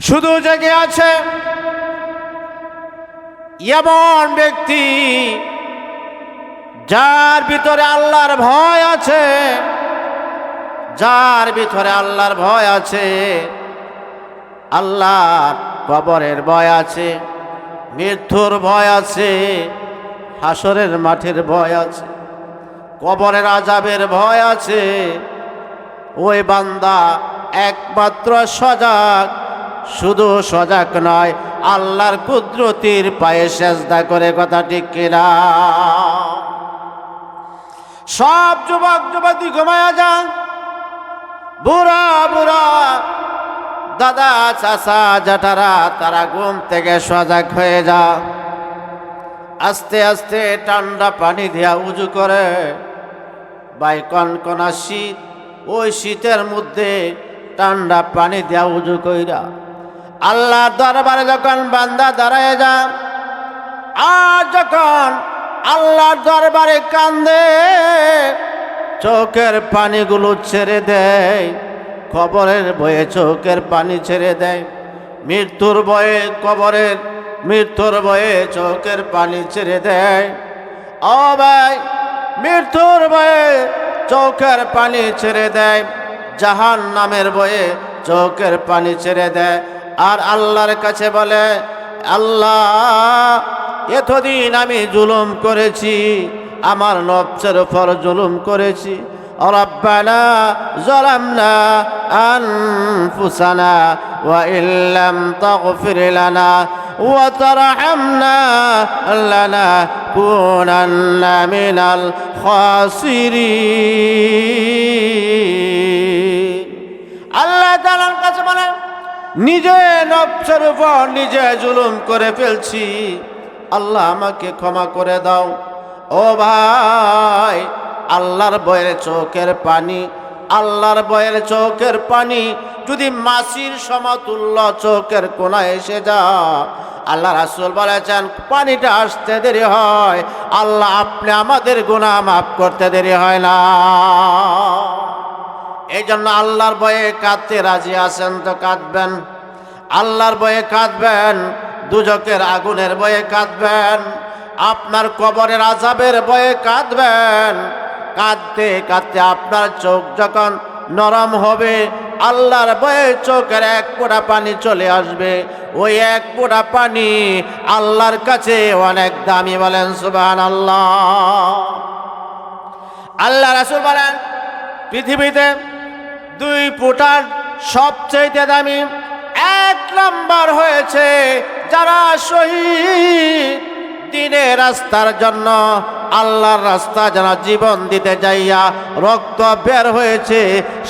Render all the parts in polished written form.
শুধু জেগে আছে এমন ব্যক্তি যার ভিতরে আল্লাহর ভয় আছে, যার ভিতরে আল্লাহর ভয় আছে, আল্লাহর কবরের ভয় আছে, মৃত্যুর ভয় আছে, হাসরের মাঠের ভয় আছে, কবরের আযাবের ভয় আছে। ওই বান্দা একমাত্র সজাগ, শুধু সজাগ নয়, আল্লাহর কুদরতির পায়ে সেজদা করে। কথা ঠিক কিনা? সব যুবক যুবতী ঘুমায়া যান, বুড়া বুড়া দাদা চাচা জ্যাঠারা তারা ঘুম থেকে সজাগ হয়ে যা। আস্তে আস্তে ঠান্ডা পানি দিয়া উজু করে। ভাই কনকনা শীত, ওই শীতের মধ্যে ঠান্ডা পানি দিয়া উজু কইরা আল্লাহর দরবারে যখন বান্দা দাঁড়ায় যা, আর যখন আল্লাহর দরবারে কান্দে, চোখের পানিগুলো ছেড়ে দেয়, কবরের ভয়ে চোখের পানি ছেড়ে দেয়, মৃত্যুর ভয়ে কবরের মৃত্যুর ভয়ে চোখের পানি ছেড়ে দেয়। ও ভাই, মৃত্যুর ভয়ে চোখের পানি ছেড়ে দেয়, জাহান্নামের ভয়ে চোখের পানি ছেড়ে দেয়। আর আল্লাহর কাছে বলে, আল্লাহ এতদিন আমি জুলুম করেছি, আমার নফসের উপর জুলুম করেছি। রব্বানা যালামনা আনফুসানা ওয়া ইল্লাম তাগফির লানা ওয়া তারহামনা লানাকুনান্না মিনাল খাসিরিন। আল্লাহ তাআলার কাছে বলেন, নিজে নফসের উপর নিজে জুলুম করে ফেলছি, আল্লাহ আমাকে ক্ষমা করে দাও। ও ভাই, আল্লাহর ভয়ের চোখের পানি, আল্লাহর ভয়ের চোখের পানি যদি মাছির সমতুল্য চোখের কোনায় এসে যা, আল্লাহ রাসূল বলেছেন পানিটা আসতে দেরি হয়, আল্লাহ আপনি আমাদের গুনাহ মাফ করতে দেরি হয় না। এই জন্য আল্লাহর ভয়ে কাঁদতে রাজি আছেন তো কাঁদবেন, আল্লাহর ভয়ে কাঁদবেন, দুজকের আগুনের ভয়ে কাঁদবেন, আপনার কবরের আযাবের ভয়ে কাঁদবেন। কাঁদতে কাঁদতে আপনার চোখ যখন নরম হবে, আল্লাহর ভয়ে চোখের এক ফোঁটা পানি চলে আসবে। ওই এক ফোঁটা পানি আল্লাহর কাছে অনেক দামি। বলেন সুবহানাল্লাহ। আল্লাহ রাসূল বলেন, পৃথিবীতে দুই ফোঁটার সবচেয়ে দামি এক নম্বর হয়েছে যারা শহীদ দ্বীনের রাস্তার জন্য, আল্লাহর রাস্তা যারা জীবন দিতে যাইয়া রক্ত বের হয়েছে,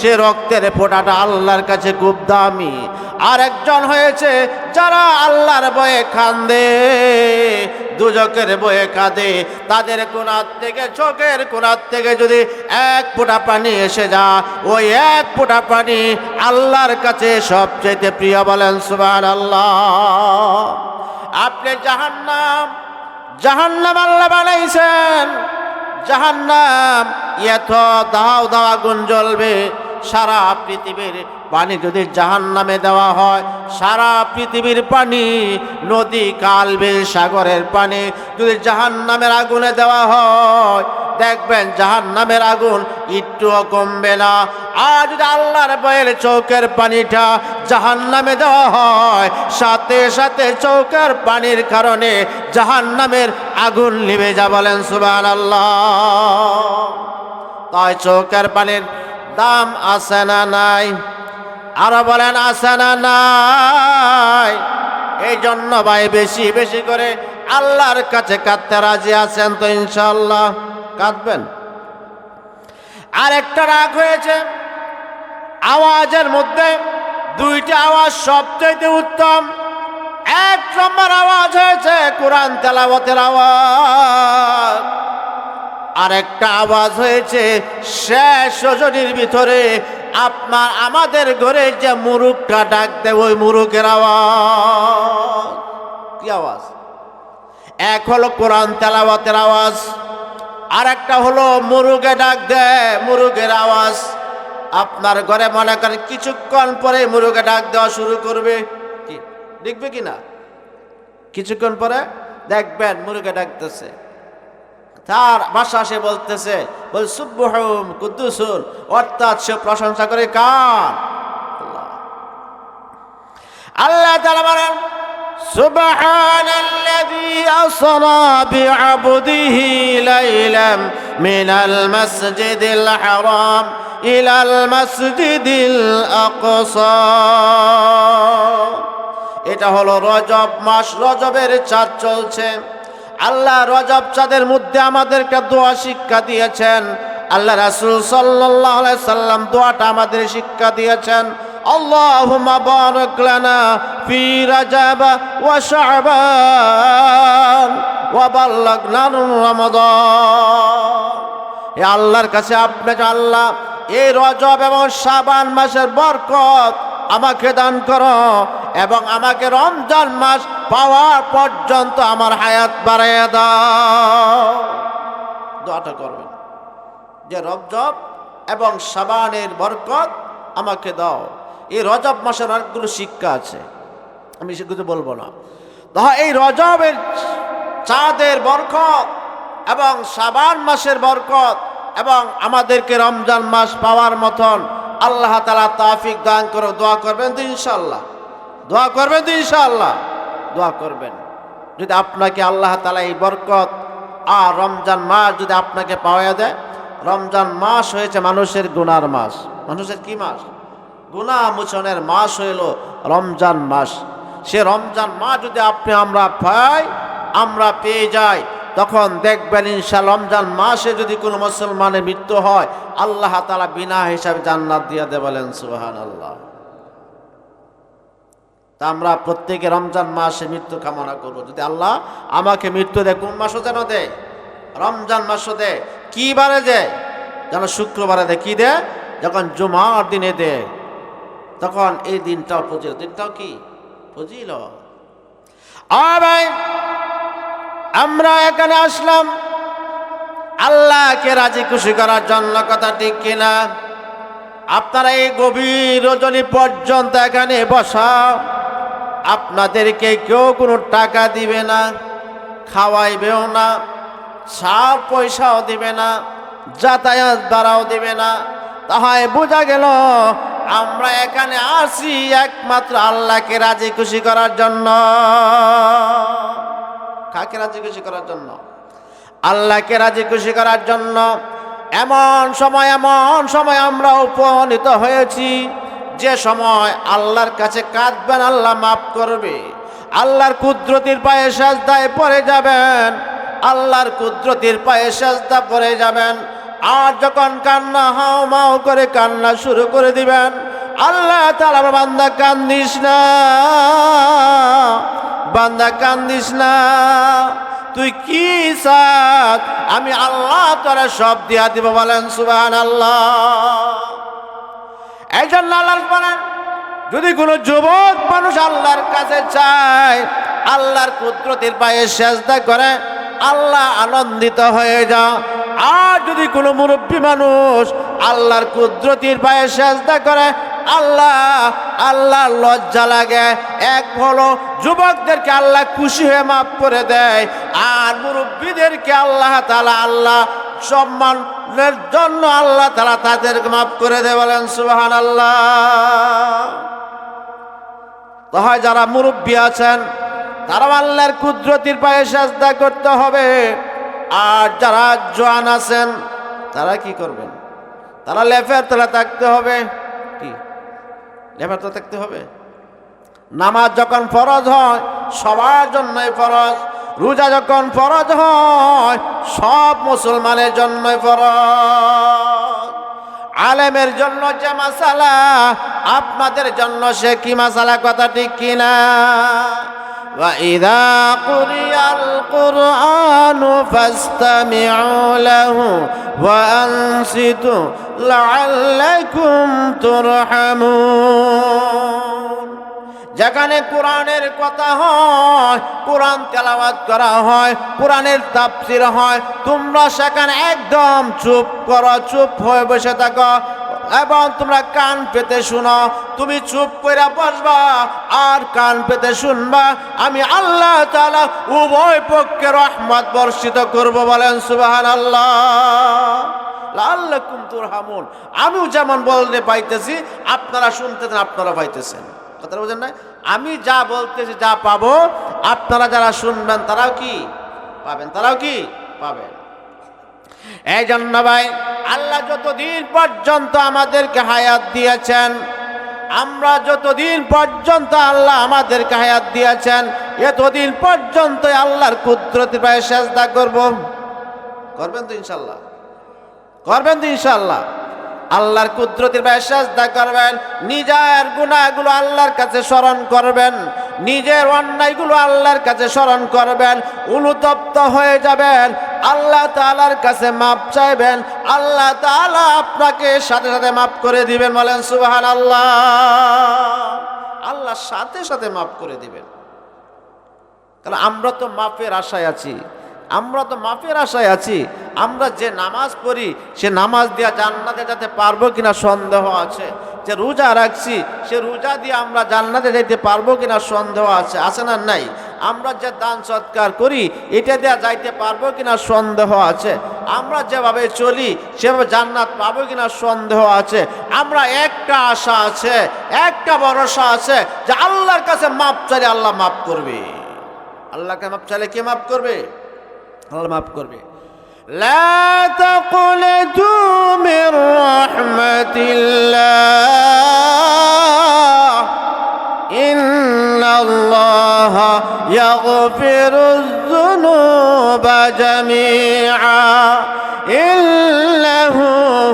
সে রক্তের ফোঁটাটা আল্লাহর কাছে খুব দামি। আর একজন হয়েছে যারা আল্লাহর ভয়ে কাঁদে, দুজকের ভয়ে কাঁদে, তাদের কোণার থেকে চোখের কোণার থেকে যদি এক ফোঁটা পানি এসে যা, ওই এক ফোঁটা পানি আল্লাহর কাছে সবচেয়ে প্রিয়। বলেন সুবহানাল্লাহ। আপনি জাহান্নাম আল্লাহ বানাইছেন, জাহান্নাম এত দাও দাও আগুন জ্বলবে। সারা পৃথিবীর পানি যদি জাহান্নামে দেওয়া হয়, সারা পৃথিবীর পানি, নদী খাল বিল সাগরের পানি যদি জাহান্নামের আগুনে দেওয়া হয়, দেখবেন জাহান্নামের আগুন একটুও কমবে না। আর যদি আল্লাহর ভয়ের চোখের পানিটা জাহান্নামে দেওয়া হয়, সাথে সাথে চোখের পানির কারণে জাহান্নামের আগুন নিভে যা। বলেন সুবহানাল্লাহ। তাই চোখের পানির দাম আছে না নাই? আরো বলেন আছে না নাই? এই জন্য ভাই বেশি বেশি করে আল্লাহর কাছে কাঁদতে রাজি আছেন তো ইনশাআল্লাহ? কাঁদবেন। আর একটা রাগ হয়েছে, আওয়াজের মধ্যে দুইটা আওয়াজ সবচেয়ে উত্তম। এক নম্বর আওয়াজ হয়েছে কোরআন তেলাওয়াতের আওয়াজ, আর একটা আওয়াজ হয়েছে শেষ রজনীর ভিতরে আপনার আমাদের ঘরে যে মুরুগটা ডাক দেয়, ওই মুরুগের আওয়াজ। কি আওয়াজ? এক হলো কোরআন তেলাওয়াতের আওয়াজ, আর একটা হলো মুরুগে ডাক দেয়, মুরুগের আওয়াজ। আপনার ঘরে মনে করেন কিছুক্ষণ পরে মুরুগে ডাক দেওয়া শুরু করবে, লিখবে কি না? কিছুক্ষণ পরে দেখবেন মুরুগে ডাকতেছে, তার ভাষা সে বলতেছে, বল সুবহুম কুদ্দুসুন, অর্থাৎ সে প্রশংসা করে কার? আল্লাহ তাআলা বলেন সুবহানাল্লাযী আসরা বিআবদিহি লাইলাম মিনাল মাসজিদিল হারাম ইলাল মাসজিদিল আকসা। এটা হলো রজব মাস, রজবের চাঁদ চলছে। আল্লাহ রজব চাঁদের মধ্যে আমাদেরকে দোয়া শিক্ষা দিয়েছেন। আল্লাহ রাসূল সাল্লাল্লাহু আলাইহি সাল্লাম দোয়াটা আমাদের শিক্ষা দিয়েছেন, আল্লাহুম্মা বারিক লানা ফি রাজাব ওয়া শাবান ওয়া বাল্লাগনা রমাদান। হে আল্লাহর কাছে আপনাকে আল্লাহ এই রজব এবং শাবান মাসের বরকত আমাকে দান করো এবং আমাকে রমজান মাস পাওয়ার পর্যন্ত আমার হায়াত বাড়াইয়া দাও। দোয়াটা করবেন যে রজব এবং শাবানের বরকত আমাকে দাও। এই রজব মাসের অনেকগুলো শিক্ষা আছে, আমি সেগুলো বলবো না। তাহলে এই রজবের চাঁদের বরকত এবং শাবান মাসের বরকত এবং আমাদেরকে রমজান মাস পাওয়ার মতন আল্লাহ তাআলা তৌফিক দান করে। দোয়া করবেন তো ইনশাআল্লাহ? দোয়া করবেন তো ইনশাআল্লাহ? দোয়া করবেন। যদি আপনাকে আল্লাহ তাআলা এই বরকত আর রমজান মাস যদি আপনাকে পাওয়া দেয়। রমজান মাস হয়েছে মানুষের গুনার মাস। মানুষের কি মাস? গুনাহ মোচনের মাস হইল রমজান মাস। সে রমজান মাস যদি আমরা পাই, আমরা পেয়ে যাই, তখন দেখবেন ইনশাআল্লাহ রমজান মাসে যদি কোনো মুসলমানের মৃত্যু হয়, আল্লাহ তাআলা বিনা হিসাবে জান্নাত দিয়ে দেয়। বলেন সুবহানাল্লাহ। তা আমরা প্রত্যেকে রমজান মাসে মৃত্যু কামনা করব। যদি আল্লাহ আমাকে মৃত্যু দেয়, কোন মাসও যেন দেয়? রমজান মাসও দেয়। কি বারে দেয়? যেন শুক্রবারে দেয়। কি দেয়? যখন জুমার দিনে দেয়, তখন এই দিনটাও ফজিলত। দিনটাও কি ফজিলত। ভাই, আমরা এখানে আসলাম আল্লাহকে রাজি খুশি করার জন্য, কথা ঠিক কিনা? আপনারা এই গভীর রজনী পর্যন্ত এখানে বসা, আপনাদেরকে কেউ কোনো টাকা দিবে না, খাওয়াইবেও না, সার পয়সাও দিবে না, যাতায়াত ভাড়াও দিবে না। তাহাই বোঝা গেল আমরা এখানে আসি একমাত্র আল্লাহকে রাজি খুশি করার জন্য। কাকে রাজি খুশি করার জন্য? আল্লাহকে রাজি খুশি করার জন্য। এমন সময় আমরা উপনীত হয়েছি যে সময় আল্লাহর কাছে কাঁদবেন, আল্লাহ মাফ করবে। আল্লাহর কুদরতির পায়ে সাজদায় পড়ে যাবেন, আল্লাহর কুদরতির পায়ে সাজদা পড়ে যাবেন। আর যখন কান্না হাও মাও করে কান্না শুরু করে দিবেন, আল্লাহ তাআলা বান্দা কান্দিস না, বান্দা কান্দিস না, তুই কি চাস আমি আল্লাহ তোরা সব দিয়া দিব। বলেন সুবহানাল্লাহ। এই জন্য আল্লাহ বলেন, যদি কোনো যুবক মানুষ আল্লাহর কাছে চায়, আল্লাহর কুদরতের পায়ে সিজদা করে, আল্লাহ আনন্দিত হয়ে যা। আর যদি কোনো মুরব্বী মানুষ আল্লাহর কুদরতের পায়ে সিজদা করে, আল্লাহ লজ্জা লাগে। এক হলো যুবকদেরকে আল্লাহ খুশি হয়ে মাফ করে দেয়, আর মুরব্বীদেরকে আল্লাহ তাআলা সম্মানের জন্য আল্লাহ তাআলা তাদেরকে মাফ করে দেয়। বলেন সুবহানাল্লাহ। তাহলে যারা মুরব্বী আছেন তারা আল্লাহর কুদরতের পায়ে সিজদা করতে হবে। আর যারা জওয়ান আছেন তারা কি করবেন? তারা লেফের তলা থাকতে হবে। কি লেফের তলা থাকতে হবে? নামাজ যখন ফরজ হয় সবার জন্যই ফরজ, রোজা যখন ফরজ হয় সব মুসলমানের জন্যই ফরজ। আলেমের জন্য যে মাসালা, আপনাদের জন্য সে কি মাসালা, কথা ঠিক কিনা? وَإِذَا قُرِئَ الْقُرْآنُ فَاسْتَمِعُوا لَهُ وَأَنصِتُوا لَعَلَّكُمْ تُرْحَمُونَ। যেখানে কোরআনের কথা হয়, কোরআন তেলাওয়াত করা হয়, কোরআনের তাফসীর হয়, তোমরা সেখানে একদম চুপ করো, চুপ হয়ে বসে থাকো। এবং তোমরা কান পেতে শুনো। তুমি চুপ করে বসবা আর কান পেতে শুনবা, আমি আল্লাহ তাআলা উভয় পক্ষে রহমত বর্ষিত করব। বলেন সুবহানাল্লাহ। লাআল্লাকুম তুরহামুন। আমিও যেমন বলতে পাইতেছি আপনারা শুনতেছেন, আপনারা পাইতেছেন। কথা বুঝেন না? আমি যা বলতেছি, যা পাবো, আপনারা যারা শুনবেন তারাও কি পাবেন, তারাও কি পাবেন। এই জন্য ভাই, আল্লাহ যতদিন পর্যন্ত আমাদেরকে হায়াত দিয়েছেন, আমরা যতদিন পর্যন্ত আল্লাহ আমাদেরকে হায়াত দিয়েছেন, এতদিন পর্যন্ত আল্লাহর কুদরতের পায়ে সেজদা করব। করবেন তো ইনশাআল্লাহ? করবেন তো ইনশাআল্লাহ? আল্লাহর কুদরতের পায়ে সেজদা করবেন, নিজের গুনাহগুলো আল্লাহর কাছে স্মরণ করবেন, নিজের অন্যায়গুলো আল্লাহর কাছে স্মরণ করবেন, অনুতপ্ত হয়ে যাবেন, আল্লাহ তাআলার কাছে মাপ চাইবেন, আল্লাহ তাআলা আপনাকে সাথে সাথে মাফ করে দিবেন। বলেন সুবহানাল্লাহ। আল্লাহ সাথে সাথে মাফ করে দিবেন। কারণ আমরা তো মাফের আশায় আছি, আমরা তো মাফের আশায় আছি। আমরা যে নামাজ পড়ি, সে নামাজ দিয়া জান্নাতে যেতে পারবো কিনা সন্দেহ আছে। যে রোজা রাখছি, সে রোজা দিয়ে আমরা জান্নাতে যেতে পারবো কিনা সন্দেহ আছে, আছে না নাই? আমরা যে দান সৎকার করি, এটা দিয়ে যাইতে পারবো কিনা সন্দেহ আছে। আমরা যেভাবে চলি, সেভাবে জান্নাত পাবো কিনা সন্দেহ আছে। আমরা একটা আশা আছে, একটা ভরসা আছে, যে আল্লাহর কাছে মাপ চাইলে আল্লাহ মাফ করবে। আল্লাহকে মাপ চাইলে কে মাফ করবে? আল্লাহ মাফ করবে। লা তাকুনতু মির রাহমাতিল্লাহ ইন্নাল্লাহা ইয়াগফিরুয যুনুবা জামিআ ইন্নাহু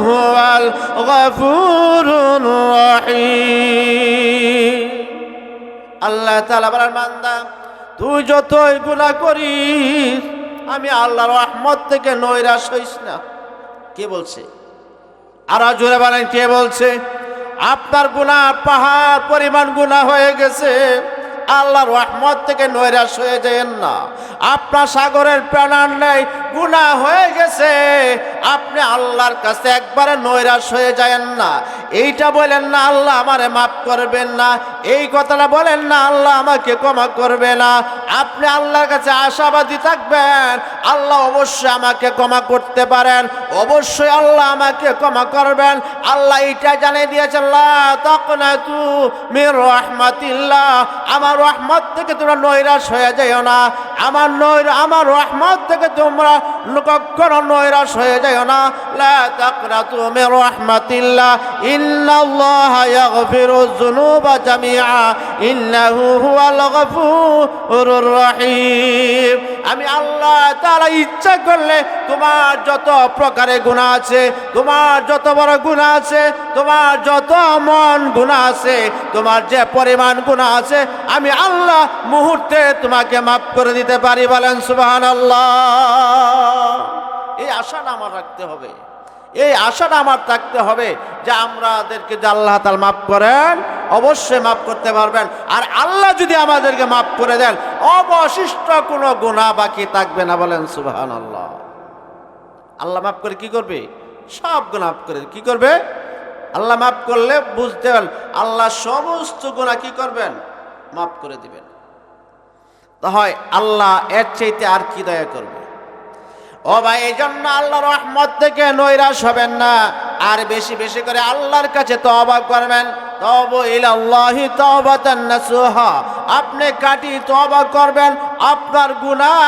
হুয়াল গফুরুর রহিম। আল্লাহ তাআলা বলেন, বান্দা তুই যতই গুনাহ করিস, আমি আল্লাহর রহমত থেকে নৈরাশ হইস না। কে বলছে? আর জোরে বলেন, কে বলছে? আপনার গুনাহ পাহাড় পরিমাণ গুনাহ হয়ে গেছে, আল্লাহর রহমত থেকে নৈরাশ হয়ে যায়েন না। আপনার সাগরের প্রাণ নেই, গুনাহ হয়ে গেছে, আপনি আল্লাহর কাছে একবারে নৈরাশ হয়ে যায়েন না। এইটা বলেন না আল্লাহ আমারে মাফ করবেন না, এই কথাটা বলেন না আল্লাহ আমাকে ক্ষমা করবে না। আপনি আল্লাহর কাছে আশাবাদী থাকবেন, আল্লাহ অবশ্যই আমাকে ক্ষমা করতে পারেন, অবশ্যই আল্লাহ আমাকে ক্ষমা করবেন। আল্লাহ এইটা জানিয়ে দিয়েছেন, লা তাকনাতু মির রাহমাতিল্লাহ, আমার রহমত থেকে তোমরা নৈরাশ হয়ে যাও না, আমার রহমত থেকে তোমরা কখনো নৈরাশ হয়ে যাও না। লা তাকনাতু মির রাহমাতিল্লাহ ইন্নাল্লাহা ইয়াগফিরুয যুনুবা জামিআ ইন্নাহু হুয়াল গফুরুর রহিম। আমি আল্লাহ তাআলা ইচ্ছা করলে তোমার যত প্রকারের গুনাহ আছে, তোমার যত বড় গুনাহ আছে, তোমার যত মন গুনাহ আছে, তোমার যে পরিমাণ গুনাহ আছে, আমি আল্লাহ মুহূর্তে তোমাকে মাফ করে দিতে পারি। বলেন সুবহানাল্লাহ। এই আশাটা আমার রাখতে হবে, এই আশাটা আমার থাকতে হবে যে আমাদেরকে যে আল্লাহ তাআলা মাফ করেন, অবশ্যই মাফ করতে পারবেন। আর আল্লাহ যদি আমাদেরকে মাফ করে দেন, অবশিষ্ট কোনো গুনাহ বাকি থাকবে না। বলেন সুবহানাল্লাহ। আল্লাহ মাফ করে কি করবে? সব গুনাহ মাফ করে কি করবে? আল্লাহ মাফ করলে বুঝতে পারেন আল্লাহ সমস্ত গুনাহ কি করবেন? মাফ করে দিবেন। তা হয় আল্লাহ এর চাইতে আর কি দয়া করবে? ও ভাই, এই জন্য আল্লাহর রহমত থেকে নৈরাশ হবেন না, আর বেশি বেশি করে আল্লাহর কাছে তওবা করবেন। তওবা ইলাল্লাহি তাওবাতান নাসুহা, আপনি কাটি তওবা করবেন। আপনার গুনাহ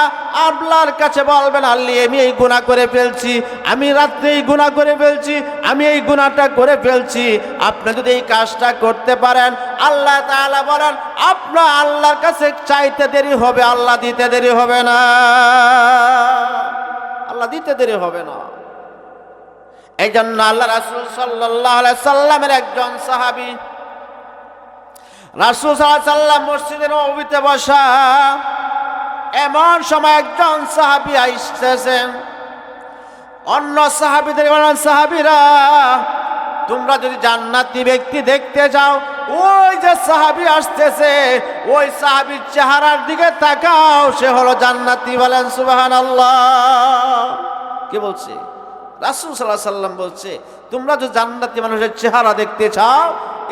আল্লাহর কাছে বলবেন, আল্লাহ আমি এই গুনাহ করে ফেলছি, আমি রাত্রে এই গুনাহ করে ফেলছি, আমি এই গুনাহটা করে ফেলছি। আপনি যদি এই কাজটা করতে পারেন, আল্লাহ তাআলা বলেন আপনার আল্লাহর কাছে চাইতে দেরি হবে, আল্লাহ দিতে দেরি হবে না, আল্লাহ দিতে দেরি হবে না। এই জন্য আল্লাহ রাসূল সাল্লাল্লাহু আলাইহি সাল্লামের একজন সাহাবী, রাসূল সাল্লাল্লাহু আলাইহি সাল্লাম মসজিদে নববীতে বসা, এমন সময় একজন সাহাবী আসতেছেন। অন্য সাহাবীদের বলেন, সাহাবীরা তোমরা যদি জান্নাতি ব্যক্তি দেখতে যাও, ওই যে সাহাবী আসতেছে, ওই সাহাবীর চেহারার দিকে তাকাও, সে হলো জান্নাতি। বলেন সুবহানাল্লাহ। কি বলছে? রাসূল সাল্লাল্লাহু আলাইহি সাল্লাম বলছে, তোমরা যদি জান্নাতি মানুষের চেহারা দেখতে চাও,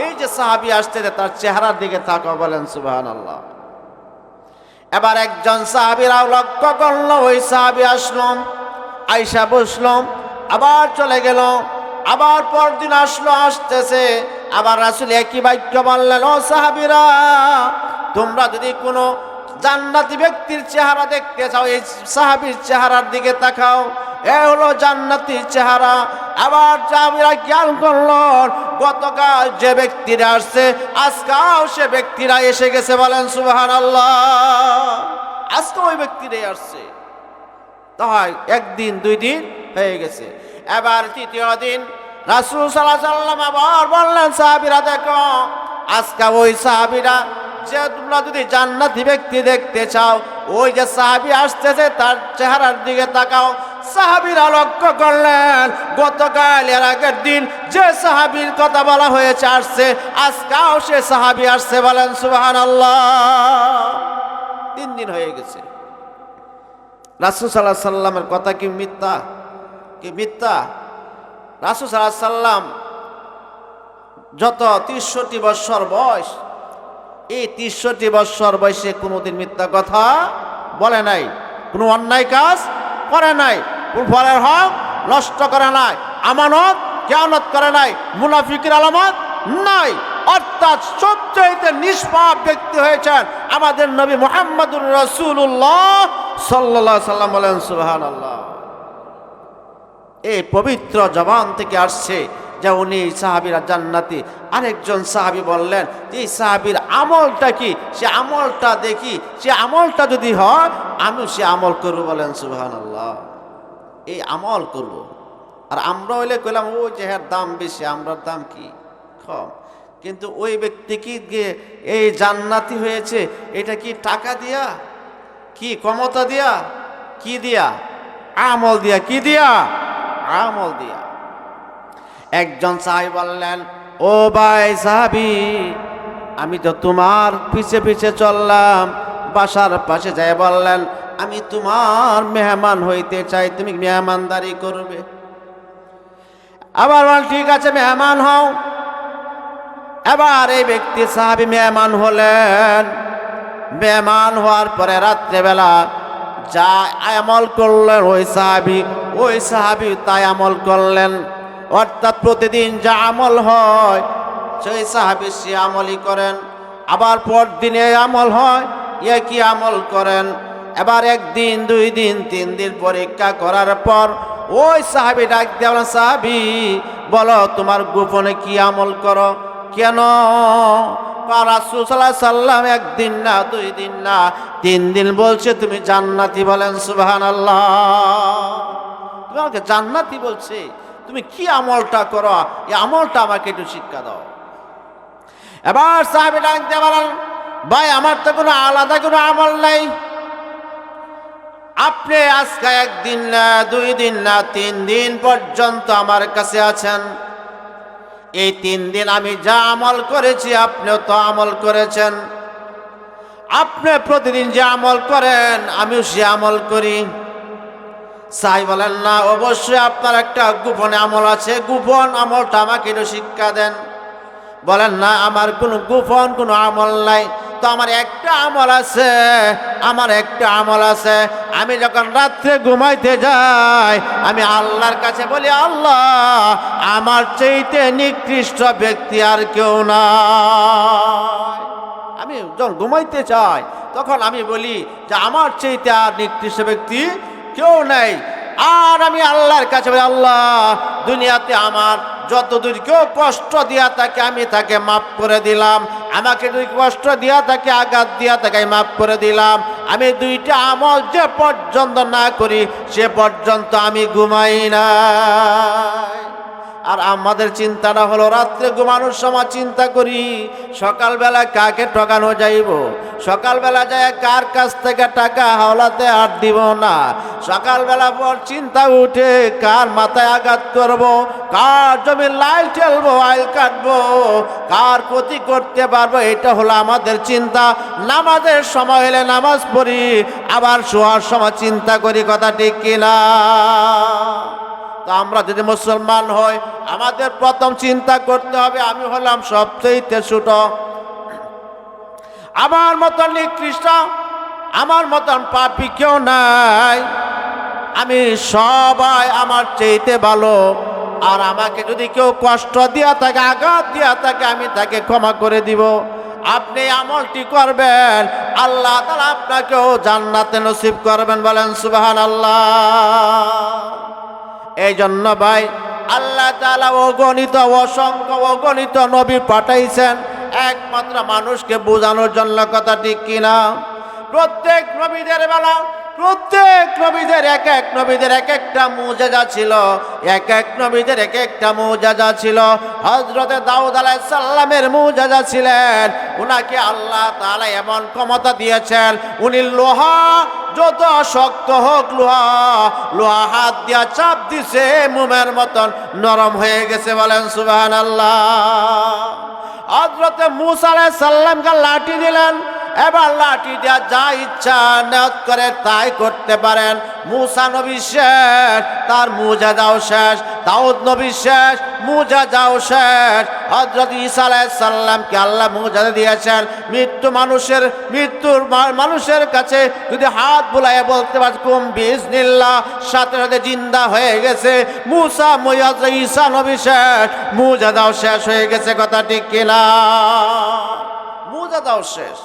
এই যে সাহাবী আসছে তার চেহারার দিকে তাকাও। বলেন সুবহানাল্লাহ। এবার একজন সাহাবীরাও লক্ষ্য করলো, ওই সাহাবী আসলো, আয়েশা বসলো, আবার চলে গেল, আবার পরদিন আসলো, আসতেছে, আবার রাসূল একই বাক্য বললেন, ও সাহাবীরা, তোমরা যদি কোনো জান্নাতি ব্যক্তির চেহারা দেখতে চাও, এই সাহাবীর চেহারার দিকে তাকাও, এ হলো জান্নাতির চেহারা। আবার সাহাবীরা খেয়াল করলো, গতকাল যে ব্যক্তিরা আসছে আজকাল সে ব্যক্তিরা এসে গেছে। বলেন সুবহানাল্লাহ। আজকে ওই ব্যক্তিরাই আসছে, তাই একদিন দুই দিন হয়ে গেছে। এবার তৃতীয় দিন রাসূল সাল্লাল্লাহু আলাইহি সাল্লাম আবার বললেন, সাহাবীরা দেখো, আজকে ওই সাহাবীরা, যে তোমরা যদি জান্নাতি ব্যক্তি দেখতে চাও, ওই যে সাহাবী আসতেছে তার চেহারার দিকে তাকাও। সাহাবীরা লক্ষ্য করলেন, গতকাল এর আগের দিন যে সাহাবীর কথা বলা হয়েছে আসছে, আজকাও সে সাহাবী আসছে। বলেন সুবহানাল্লাহ। 3 দিন হয়ে গেছে। রাসূল সাল্লাল্লাহু আলাইহি সাল্লামের কথা কি মিথ্যা? কি মিথ্যা? রাসূল সাল্লাল্লাহু আলাইহি সাল্লাম যত 63 বছর বয়স, এই 63 বছর বয়সে কোনোদিন মিথ্যা কথা বলে নাই, কোনো অন্যায় কাজ করে নাই, কোন ফলের হক নষ্ট করে নাই, আমানত খেয়ানত করে নাই, মুনাফিকের আলামত নাই। অর্থাৎ সবচেয়ে নিষ্পাপ ব্যক্তি হয়েছেন আমাদের নবী মুহাম্মদুর রাসূলুল্লাহ সাল্লাল্লাহু আলাইহি সাল্লাম। বলেন সুবহানাল্লাহ। এই পবিত্র জবান থেকে আসছে যে উনি সাহাবীরা জান্নাতি। আরেকজন সাহাবী বললেন, এই সাহাবীর আমলটা কি, সে আমলটা দেখি, সে আমলটা যদি হয় আমি সে আমল করব। বলেন সুবহানাল্লাহ। এই আমল করব। আর আমরা হইলে কইলাম, ও যে এর দাম বেশি, আমরার দাম কি কম। কিন্তু ওই ব্যক্তি কি এই জান্নাতি হয়েছে, এটা কি টাকা দিয়া, কি ক্ষমতা দিয়া, কি দিয়া? আমল দিয়া। কি দিয়া? আমল দিয়া। একজন সাহাবী বললেন, ও ভাই সাহাবী, আমি তো তোমার পিছে পিছে চললাম, বাসার পাশে যাই বললেন, আমি তোমার মেহমান হইতে চাই, তুমি মেহমানদারি করবে? আবার বল, ঠিক আছে মেহমান হও। এবার এই ব্যক্তি সাহাবী মেহমান হলেন। মেহমান হওয়ার পরে রাত্রেবেলা যা আমল করলেন ওই সাহাবী তাই আমল করলেন। অর্থাৎ প্রতিদিন যা আমল হয় সেই সাহাবী সে আমলই করেন। আবার পরদিনে আমল হয়, একই আমল করেন। এবার 1 দিন 2 দিন 3 দিন পরীক্ষা করার পর ওই সাহাবী ডাক দিয়ে বলেন, সাহাবী বলো তোমার গোপনে কি আমল করো, কেন? রাসূল সাল্লাল্লাহু আলাইহি সাল্লাম 1 দিন না 2 দিন না 3 দিন বলছে তুমি জান্নাতি। বলেন সুবহানাল্লাহ। তুমি আমাকে জান্নাতি বলছে, তুমি কি আমলটা করো, এই আমলটা আমাকে একটু শিক্ষা দাও। এবার সাহাবী ডাক দিয়ে বলেন, ভাই আমার তো কোনো আলাদা কোনো আমল নাই, আপনি আজকে 1 দিন না 2 দিন না 3 দিন পর্যন্ত আমার কাছে আছেন। এই 3 দিন আমি যা আমল করেছি আপনিও তো আমল করেছেন। আপনি প্রতিদিন যে আমল করেন আমিও সে আমল করি। সাহাবী বলেন, না, অবশ্যই আপনার একটা গোপন আমল আছে, গোপন আমলটা আমাকে একটু শিক্ষা দেন। বলেন, না, আমার কোনো গোপন কোনো আমল নাই। তো আমার একটা আমল আছে, আমি যখন রাত্রে ঘুমাইতে যাই আমি আল্লাহর কাছে বলি, আল্লাহ আমার চাইতে নিকৃষ্ট ব্যক্তি আর কেউ নাই। আমি যখন ঘুমাইতে চাই তখন আমি বলি যে আমার চাইতে আর নিকৃষ্ট ব্যক্তি কেউ নাই। আর আমি আল্লাহর কাছে বলি, আল্লাহ দুনিয়াতে আমার যতদূর কেউ কষ্ট দিয়া থাকে আমি তাকে মাফ করে দিলাম, আমাকে যদি কষ্ট দিয়া থাকে আঘাত দিয়া তাকে মাফ করে দিলাম। আমি 2টা আমল যে পর্যন্ত না করি সে পর্যন্ত আমি ঘুমাই না। আর আমাদের চিন্তাটা হলো রাত্রে ঘুমানোর সময় চিন্তা করি সকালবেলা কাকে ঠকানো যাইব, সকালবেলা যায় কার কাছ থেকে টাকা হাওলাতে আর দিব না। সকালবেলা পর চিন্তা উঠে কার মাথায় আঘাত করব, কার জমির লাইল ঠেলবো, আইল কাটবো, কার ক্ষতি করতে পারবো, এটা হলো আমাদের চিন্তা। নামাজের সময় হলে নামাজ পড়ি, আবার শোয়ার সময় চিন্তা করি, কথা ঠিক কিনা? তো আমরা যদি মুসলমান হই আমাদের প্রথম চিন্তা করতে হবে আমি হলাম সবচেয়ে ছোট, আমার মতন নিকৃষ্ট, আমার মতন পাপী কেউ নাই, আমি সবাই আমার চাইতে ভালো। আর আমাকে যদি কেউ কষ্ট দিয়া থাকে, আঘাত দিয়া থাকে, আমি তাকে ক্ষমা করে দিব। আপনি আমলটি করবেন, আল্লাহ তাআলা আপনাকেও জান্নাতে নসিব করবেন। বলেন সুবহানাল্লাহ। এই জন্য ভাই আল্লাহ তাআলা অগণিত অসংখ্য অগণিত নবী পাঠাইছেন একমাত্র মানুষকে বোঝানোর জন্য। কথা ঠিক কিনা? প্রত্যেক নবীদের বেলা প্রত্যেক নবীদের এক এক নবীদের এক একটা মুজিজা ছিল, এক এক নবীদের এক একটা মুজিজা ছিল। হযরতে দাউদ আলাইহিস সালামের মুজিজা ছিলেন, উনাকে আল্লাহ তাআলা এমন ক্ষমতা দিয়েছেন, উনি লোহা যত শক্ত হোক লোহা হাত দিয়া চাপ দিছে মোমের মতন নরম হয়ে গেছে। বলেন সুবহানাল্লাহ। হযরতে মূসা আলাইহিস সালামকে লাঠি দিলেন, এবার লাঠি দিয়া যা ইচ্ছা নিয়ত করে তাই করতে পারেন। মূসা নবী শেষ, তার মুজিজাও শেষ। দাউদ নবী শেষ, মুজিজাও শেষ। হযরত ঈসা আলাইহিস সালামকে আল্লাহ মুজিজা দিয়েছেন, মৃত্যুর মানুষের কাছে যদি হাত বুলাইয়ে বলতে পারে কুম বিইজনিল্লাহ, সাথে সাথে জিন্দা হয়ে গেছে। ঈসা নবী শেষ, মুজিজাও শেষ হয়ে গেছে। কথা ঠিক কিনা? মুজিজাও শেষ,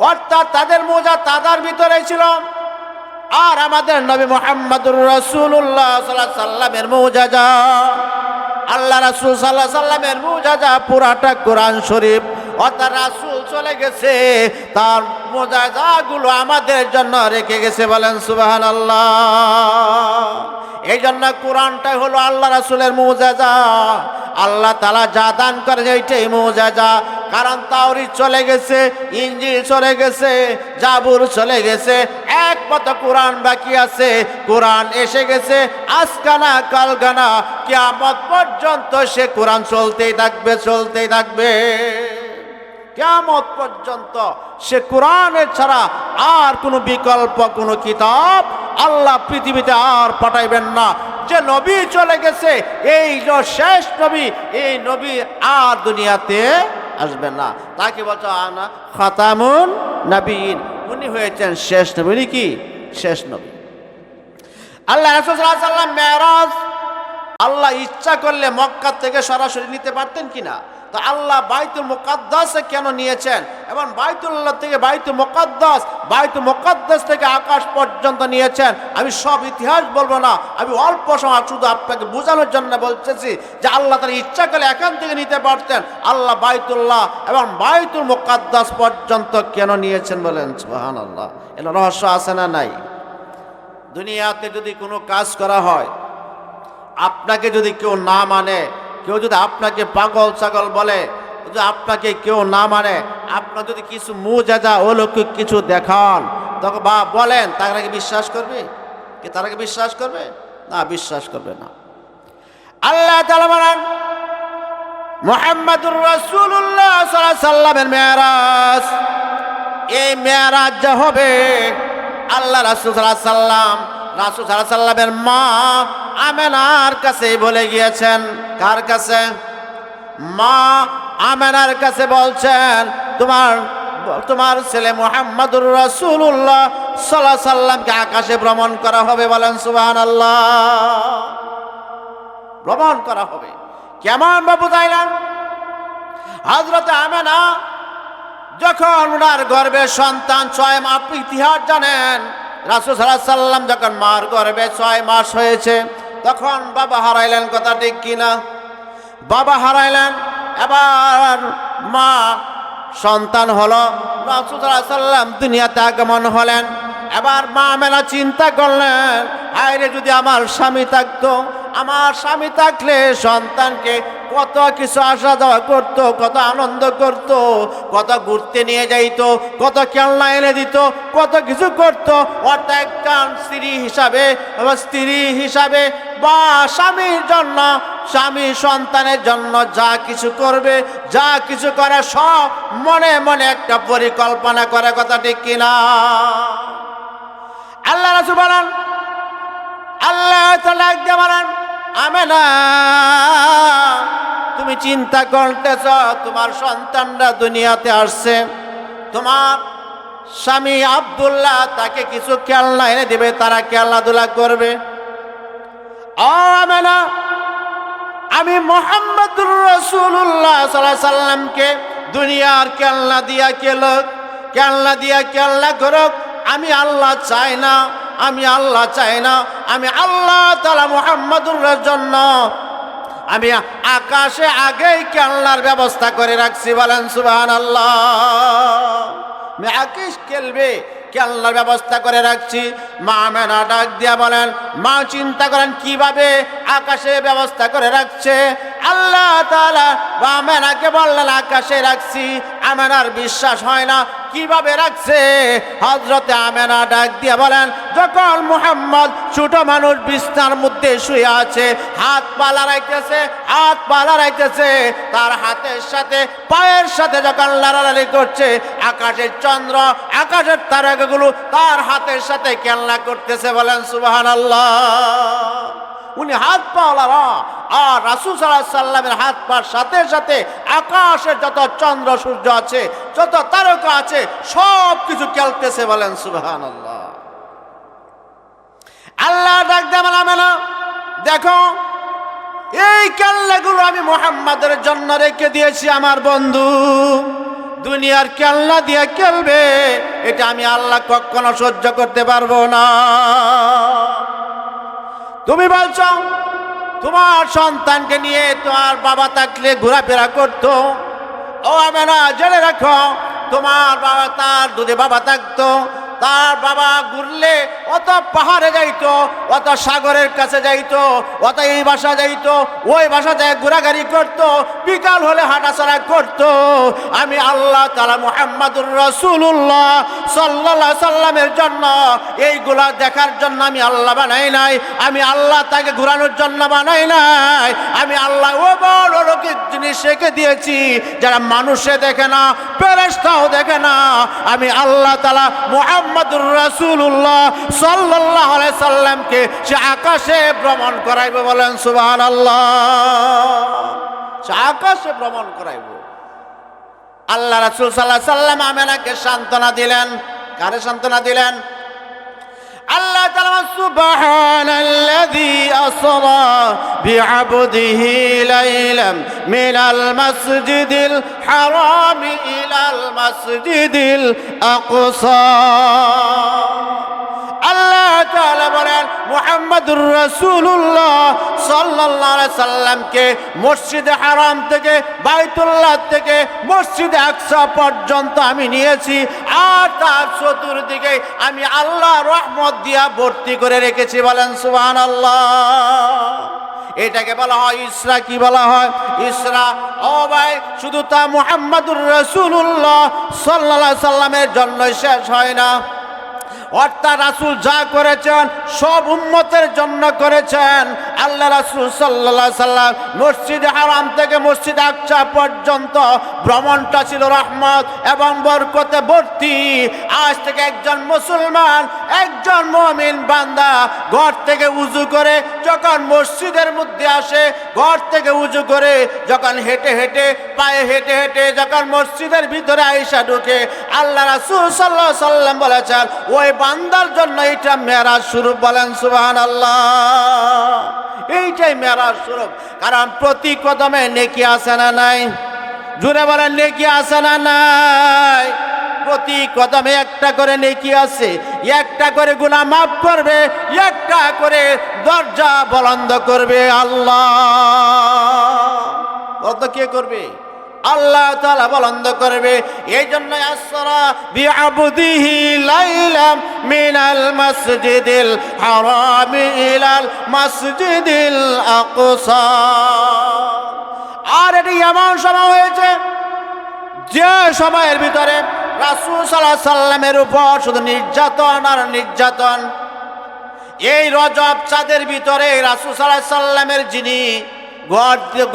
অর্থাৎ তাদের মুজিজা তাদের ভিতরে ছিল। আর আমাদের নবী মুহাম্মদুর রাসূলুল্লাহ সাল্লাল্লাহু আলাইহি সাল্লামের মুজিজা, আল্লাহ রাসূল সাল্লাল্লাহু আলাইহি সাল্লামের মুজিজা পুরাটা কোরআন শরীফ। অর্থাৎ রাসূল চলে গেছে, তার মুজিজাগুলো আমাদের জন্য রেখে গেছে। বলেন সুবহানাল্লাহ। এই জন্য কোরআনটাই হলো আল্লাহ রাসূলের মুজিজা। আল্লাহ তাআলা যা দান করেন এইটাই মুজিজা। কারণ তাওরীত চলে গেছে, ইনজিল চলে গেছে, জাবুর চলে গেছে, একমাত্র কোরআন বাকি আছে। কোরআন এসে গেছে, আজকানা কালকানা কিয়ামত পর্যন্ত সে কোরআন চলতেই থাকবে, চলতেই থাকবে কিয়ামত পর্যন্ত। সে কোরআনের ছাড়া আর কোনো বিকল্প কোনো কিতাব আল্লাহ পৃথিবীতে আর পাঠাইবেন না। যে নবী চলে গেছে, এই যে শেষ নবী, এই নবী আর দুনিয়াতে আসবে না। তাকে বলছো আনা খাতামুন নবীন, উনি হয়েছেন শেষ নবী। উনি কি? শেষ নবী। আল্লাহ রাসূল সাল্লাল্লাহু আলাইহি ওয়াসাল্লাম মেরাজ আল্লাহ ইচ্ছা করলে মক্কা থেকে সরাসরি নিতে পারতেন কিনা? তো আল্লাহ বাইতুল মুকাদ্দাসে কেন নিয়েছেন? এবং বাইতুল্লাহ থেকে বাইতুল মুকাদ্দাস থেকে আকাশ পর্যন্ত নিয়েছেন। আমি সব ইতিহাস বলবো না, আমি অল্প সময় শুধু আপনাকে বোঝানোর জন্য বলতেছি যে আল্লাহ তার ইচ্ছা করলে এখান থেকে নিতে পারতেন। আল্লাহ বাইতুল্লাহ এবং বাইতুল মুকাদ্দাস পর্যন্ত কেন নিয়েছেন? বলেন সুবহানাল্লাহ। এর রহস্য আছে না নাই? দুনিয়াতে যদি কোনো কাজ করা হয়, আপনাকে যদি কেউ না মানে, কেউ যদি আপনাকে পাগল ছাগল বলে, যদি আপনাকে কেউ না মানে, আপনার যদি কিছু মুজিজা অলৌকিক কিছু দেখান তখন বা বলেন, তারা কি বিশ্বাস করবে? কি তারা কি বিশ্বাস করবে? না, বিশ্বাস করবে না। আল্লাহ তাআলা বলেন মুহাম্মাদুর রাসূলুল্লাহ সাল্লাল্লাহু আলাইহি সাল্লামের মেরাজ, এই মেরাজ যা হবে আল্লাহ রাসূল সাল্লাল্লাহু আলাইহি সাল্লামের মা আমেনার কাছে বলে গিয়েছেন। কার কাছে? মা আমেনার কাছে বলছেন, তোমার ছেলে মুহাম্মাদুর রাসূলুল্লাহ সাল্লাল্লাহু আলাইহি সাল্লামকে আকাশে ভ্রমণ করা হবে। বলেন সুবহানাল্লাহ। ভ্রমণ করা হবে কেমন বা বুঝাইলেন? হযরত আমেনা যখন ওনার গর্ভে সন্তান 6 মাস, আপনি ইতিহাস জানেন, রাসূল সাল্লাল্লাহু আলাইহি সাল্লাম যখন মার গর্ভে 6 মাস হয়েছে তখন বাবা হারাইলেন। কথা ঠিক কিনা? বাবা হারাইলেন, এবার মা সন্তান হলো, রাসূল সাল্লাল্লাহু আলাইহি সাল্লাম দুনিয়াতে আগমন হলেন। এবার মা আমেনা চিন্তা করলেন, হায়রে যদি আমার স্বামী থাকতো, আমার স্বামী থাকলে সন্তানকে কত কিছু আসা যাওয়া করত, কত আনন্দ করত, কত ঘুরতে নিয়ে যাইতো, কত খেলনা এনে দিত, কত কিছু করত। অর্থাৎ একজন স্ত্রী হিসাবে বা স্বামীর জন্য, স্বামী সন্তানের জন্য যা কিছু করবে, যা কিছু করে সব মনে মনে একটা পরিকল্পনা করে। কথা ঠিক কিনা? আল্লাহ রাসূল বলেন, আল্লাহ তাআলা বলেন আমেনা, তুমি চিন্তা করতেছ তোমার সন্তানরা দুনিয়াতে আসছে, তোমার স্বামী আব্দুল্লাহ তাকে কিছু খেলনা এনে দিবে, তারা খেলাধুলা করবে। ও আমেনা, আমি মুহাম্মদুর রাসূলুল্লাহ সাল্লাল্লাহু আলাইহি সাল্লামকে দুনিয়ার খেলনা দিয়া খেলনা করুক, আমি আল্লাহ চাই না, আমি আল্লাহ চাই না। আমি আল্লাহ তাআলা মুহাম্মদুর জন্য আমি আকাশে আগেই খেলনার ব্যবস্থা করে রাখছি। বলেন সুবহানাল্লাহ। আমি আকাশ খেলবে খেলনার ব্যবস্থা করে রাখছি। মা আমেনা ডাক দিয়া বলেন, মা চিন্তা করেন কিভাবে আকাশে ব্যবস্থা করে রাখছে। আল্লাহ তাআলা আমেনাকে বললেন আকাশে রাখছি। আমেনার বিশ্বাস হয় না, কিভাবে রাখছে। হযরতে আমেনা ডাক দিয়া বলেন, যখন মুহাম্মদ ছোট মানুষ বিছানার মধ্যে শুয়ে আছে, হাত পা লড়াইতেছে, তার হাতের সাথে পায়ের সাথে যখন লড়ালড়ি করছে, আকাশের চন্দ্র আকাশের তারকাগুলো তার হাতের সাথে খেলনা করতেছে। বলেন সুবহানাল্লাহ। উনি হাত পা লড়া, আর রাসূল সাল্লাল্লাহু আলাইহি সাল্লামের হাত পার সাথে সাথে আকাশের যত চন্দ্র সূর্য আছে, যত তারকা আছে, সব কিছু খেলতেছে। বলেন সুবহানাল্লাহ। আল্লাহ ডাক দেয়া আমেনা, দেখো এই খেলনাগুলো আমি মুহাম্মাদের জন্য রেখে দিয়েছি। আমার বন্ধু দুনিয়ার খেলনা দিয়ে খেলবে, এটা আমি আল্লাহ কখনো সহ্য করতে পারবো না। তুমি বলছো তোমার সন্তানকে নিয়ে তোমার বাবা থাকলে ঘোরাফেরা করতো। ও আমেনা, জেনে রাখো, তোমার বাবা, তার দুধে বাবা থাকতো, তার বাবা ঘুরলে অত পাহাড়ে যাইতো, অত সাগরের কাছে যাইতো, অত এই বাসা যাইতো, ওই বাসা যায় ঘোরাঘুরি করতো, বিকাল হলে হাঁটাচলা করতো। আমি আল্লাহ তাআলা মুহাম্মদুর রাসূলুল্লাহ সাল্লাল্লাহু আলাইহি সাল্লামের জন্য এইগুলা দেখার জন্য আমি আল্লাহ বানাই নাই। আমি আল্লাহ তাকে ঘোরানোর জন্য বানাই নাই। আমি আল্লাহ ও বড় অলৌকিক জিনিস রেখে দিয়েছি যারা মানুষে দেখে না, ফেরেশতাও দেখে না। আমি আল্লাহ তাআলা মুহাম্মদুর রাসূলুল্লাহ সাল্লাল্লাহু আলাইহি সাল্লামকে সে আকাশে ভ্রমণ করাইব। বলেন সুবহানাল্লাহ। সে আকাশে ভ্রমণ করাইব। আল্লাহ রাসূল সাল্লাল্লাহু আলাইহি সাল্লাম আমেনাকে সান্ত্বনা দিলেন। কারে সান্ত্বনা দিলেন? আল্লাহ তাআলা সুবহানাল্লাযী আসরা বিআবদিহি লাইলাম মিনাল মাসজিদিল হারাম ইলাল মাসজিদিল আকসা। আল্লাহ তাআলা বলেন মুহাম্মদুর রাসূলুল্লাহ সাল্লাল্লাহু আলাইহি সাল্লামকে মসজিদে হারাম থেকে, বাইতুল্লাহ থেকে মসজিদে আকসা পর্যন্ত আমি নিয়েছি, আর তার চতুর্দিকে আমি আল্লাহ রহমত দিয়া ভর্তি করে রেখেছি। বলেন সুবহানাল্লাহ। এটাকে বলা হয় ইসরা। কি বলা হয়? ইসরা। ও ভাই, শুধু তা মুহাম্মদুর রাসূলুল্লাহ সাল্লাল্লাহু আলাইহি সাল্লামের জন্য শেষ হয় না, অর্থাৎ রাসূল যা করেছেন সব উম্মতের জন্য করেছেন। আল্লাহ রাসূল সাল্লাল্লাহু আলাইহি সাল্লাম মসজিদে হারাম থেকে মসজিদ আকসা পর্যন্ত ভ্রমণটা ছিল রহমত এবং বরকতে ভর্তি। আজ থেকে একজন মুসলমান, একজন মুমিন বান্দা ঘর থেকে উযু করে যখন মসজিদের মধ্যে আসে, ঘর থেকে উযু করে যখন হেঁটে হেঁটে, পায়ে হেঁটে হেঁটে যখন মসজিদের ভিতরে আয়েশা ঢুকে, আল্লাহ রাসূল সাল্লাল্লাহু আলাইহি সাল্লাম বলেছেন ওই বান্দার জন্য এটা মেরাজ স্বরূপ। বলেন সুবহানাল্লাহ। এইটাই মেরাজ স্বরূপ। কারণ প্রতি কদমে নেকি আছে না নাই? জুড়ে বলেন নেকি আছে না নাই? প্রতি কদমে একটা করে নেকি আছে, একটা করে গুনাহ মাফ করবে, একটা করে দরজা বুলন্দ করবে আল্লাহ। কত কে করবে? আল্লাহ তাআলা বুলন্দ করবে। এই জন্য আসরা বিআবদিহি লাইলাম মিনাল মাসজিদিল হারাম ইলাল মাসজিদিল আকসা। আর এটি এমন সময় হয়েছে যে সময়ের ভিতরে রাসূল সাল্লাল্লাহু আলাইহি সাল্লামের উপর শুধু নির্যাতন আর নির্যাতন। এই রজব চাঁদের ভিতরে রাসূল সাল্লাল্লাহু আলাইহি সাল্লামের যিনি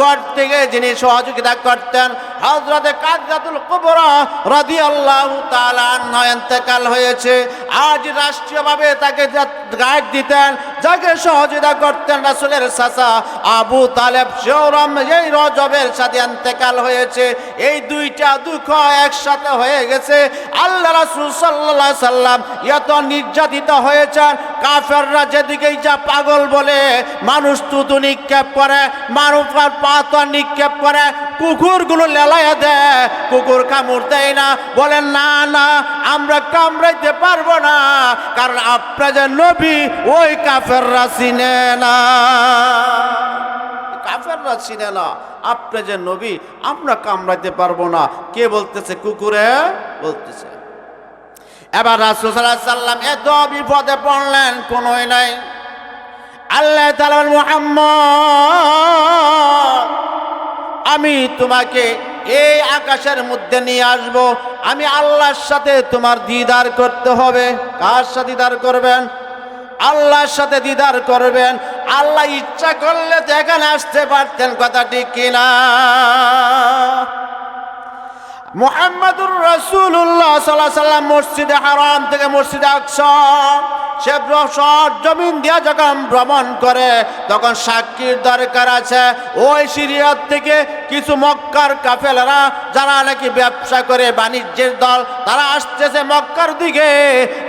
ঘর থেকে যিনি সহযোগিতা করতেন, হযরতে কাদরাতুল কুবরা রাদিয়াল্লাহু তাআলা আনহা ইন্তেকাল হয়েছে। আজ রাষ্ট্রীয়ভাবে তাকে গাইড দিতেন, যাকে সহযোগিতা করতেন রাসূলের চাচা আবু তালেব, সেও এই রজবের সাথে ইন্তেকাল হয়েছে। এই দুইটা দুঃখ একসাথে হয়ে গেছে। আল্লাহ রাসূল সাল্লাল্লাহু আলাইহি সাল্লাম এত নির্যাতিত হয়েছেন, কাফেররা যেদিকেই যা পাগল বলে, মানুষ তুতু নিক্ষেপ করে, মানুষের পাথর নিক্ষেপ করে, কুকুরগুলো লেলাইয়া দেয়, কুকুর কামড় দেয় না। বলেন না না, আমরা কামড়াইতে পারবো না, কারণ আপনার যে নবী ওই কাফেররা চিনে না, কাফেররা চিনে না। আপনি যে নবী, আমরা কামড়াইতে পারবো না। কে বলতেছে? কুকুরে বলতেছে। এবার রাসূল সাল্লাল্লাহু আলাইহি সাল্লাম এত বিপদে পড়লেন, কোনোই নাই। আল্লাহ তাআলা মুহাম্মদ, আমি তোমাকে এই আকাশের মধ্যে নিয়ে আসব, আমি আল্লাহর সাথে তোমার দিদার করতে হবে। কার সাথে দিদার করবেন? আল্লাহর সাথে দিদার করবেন। আল্লাহ ইচ্ছা করলে তো এখানে আসতে পারতেন, কথা ঠিক কিনা? মুহাম্মাদুর রাসূলুল্লাহ সাল্লাল্লাহু আলাইহি সাল্লাম মসজিদে হারাম থেকে মসজিদে আকসা, সে জমিন দিয়া যখন ভ্রমণ করে, তখন সাক্ষীর দরকার আছে। ওই সিরিয়া থেকে কিছু মক্কার কাফেলারা, যারা নাকি ব্যবসা করে, বাণিজ্যের দল, তারা আসতেছে মক্কার দিকে।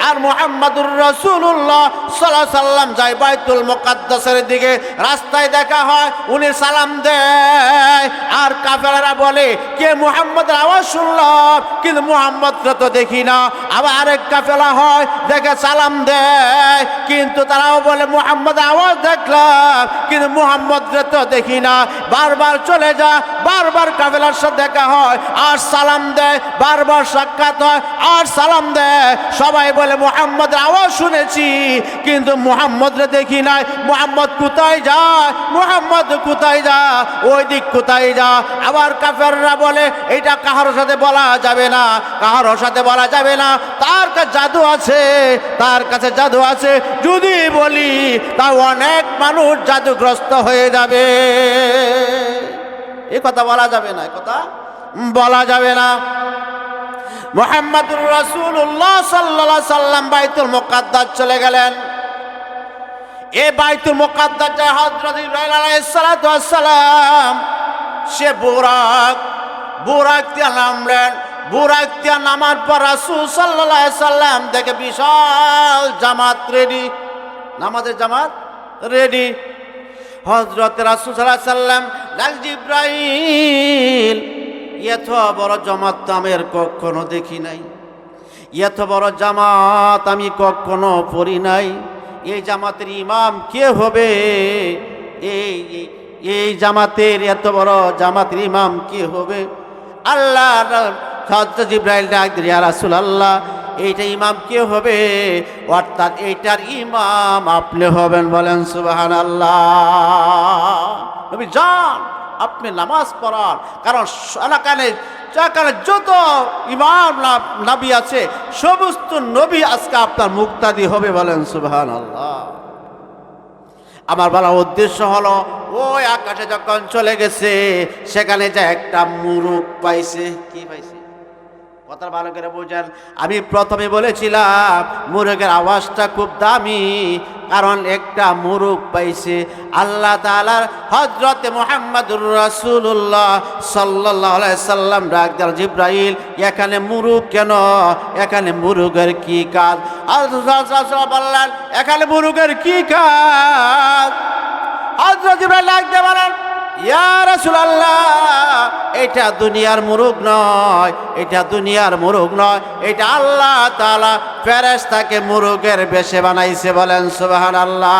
আর মুহাম্মাদুর রাসূলুল্লাহ সাল্লাল্লাহু আলাইহি সাল্লাম যায় বাইতুল মুকাদ্দাসের দিকে। রাস্তায় দেখা হয়, উনি সালাম দেয়, আর কাফেলারা বলে কে মুহাম্মদের আওয়াজ শুনলাম, কিন্তু মুহাম্মদকে তো দেখি না। আবার আরেক কাফেলা হয়, দেখে সালাম দেয়, কিন্তু তারাও বলে মুহাম্মদ আওয়াজ দেখলাম, কিন্তু মুহাম্মদকে তো দেখি না। বারবার চলে যায়, বারবার কাফেলার সাথে দেখা হয়, আর সালাম দেয়, বারবার সাক্ষাৎ হয়, আর সালাম দেয়। সবাই বলে মুহাম্মদের আওয়াজ শুনেছি, কিন্তু মুহাম্মদকে দেখি নাই। মুহাম্মদ কোথায় যায়? মুহাম্মদ কোথায় যায়? ওই দিক কোথায় যায়? আবার কাফেররা বলে এটা কাহার সাথে বলা যাবে না, কাহার সাথে বলা যাবে না, তার কাছে জাদু আছে, তার কাছে জাদু আছে, যদি বলি তা অনেক মানুষ জাদুগ্রস্ত হয়ে যাবে। এই কথা বলা যাবে না, এই কথা বলা যাবে না। মুহাম্মাদুর রাসূলুল্লাহ সাল্লাল্লাহু আলাইহি সাল্লাম বাইতুল মুকাদ্দাস চলে গেলেন। এই বাইতুল মুকাদ্দাসে হযরত ইব্রাহিম আলাইহিস সালাতু ওয়াস সালাম সে বুরাক দিয়ে নামলেন। বুরাক দিয়ে নামার পর রাসূল সাল্লাল্লাহু আলাইহি সাল্লাম দেখে বিশাল জামাত রেডি, নামাজের জামাত রেডি। হযরত রাসূল সাল্লাল্লাহু আলাইহি সাল্লাম ডাকলেন, ইব্রাহিম, এত বড় জামাত তো আমি কখনো দেখি নাই, এত বড় জামাত আমি কখনো পড়ি নাই। এই জামাতের ইমাম কে হবে? এই জামাতের, এত বড় জামাতের ইমাম কে হবে? আল্লাহ হযরত জিবরাইল ডাক দিলেন, ইয়া রাসূলুল্লাহ, এইটা ইমাম কে হবে? অর্থাৎ এইটার ইমাম আপনি হবেন। বলেন সুবহানাল্লাহ। নবী যান, আপনি নামাজ পড়ান, কারণ এলাকায় যত ইমাম নবী আছে, সমস্ত নবী আজকে আপনার মুক্তাদি হবে। বলেন সুবহানাল্লাহ। আমার বলার উদ্দেশ্য হলো, ওই আকাশে যখন চলে গেছে, সেখানে যে একটা মুরুগ পাইছে। কি পাইছে? কথা ভালো করে বোঝেন। আমি প্রথমে বলেছিলাম মুরগের আওয়াজটা খুব দামি, কারণ একটা মুরুগ পাইছে। আল্লাহ তাআলার হযরত মুহাম্মাদুর রাসূলুল্লাহ সাল্লাল্লাহু আলাইহি সাল্লাম ডাক দিলেন, জিবরাইল, এখানে মুরুগ কেন? এখানে মুরুগের কি কাজ? আল্লাহ বললেন, এখানে মুরুগের কি কাজ? হযরত জিবরাইল ডাক দিয়ে বলেন, ইয়া রাসূলুল্লাহ, এটা দুনিয়ার মুরুগ নয়, এটা দুনিয়ার মুরুগ নয়, এটা আল্লাহ তাআলা ফেরেশতাকে মুরুগের বেশে বানাইছে। বলেন সুবহানাল্লাহ।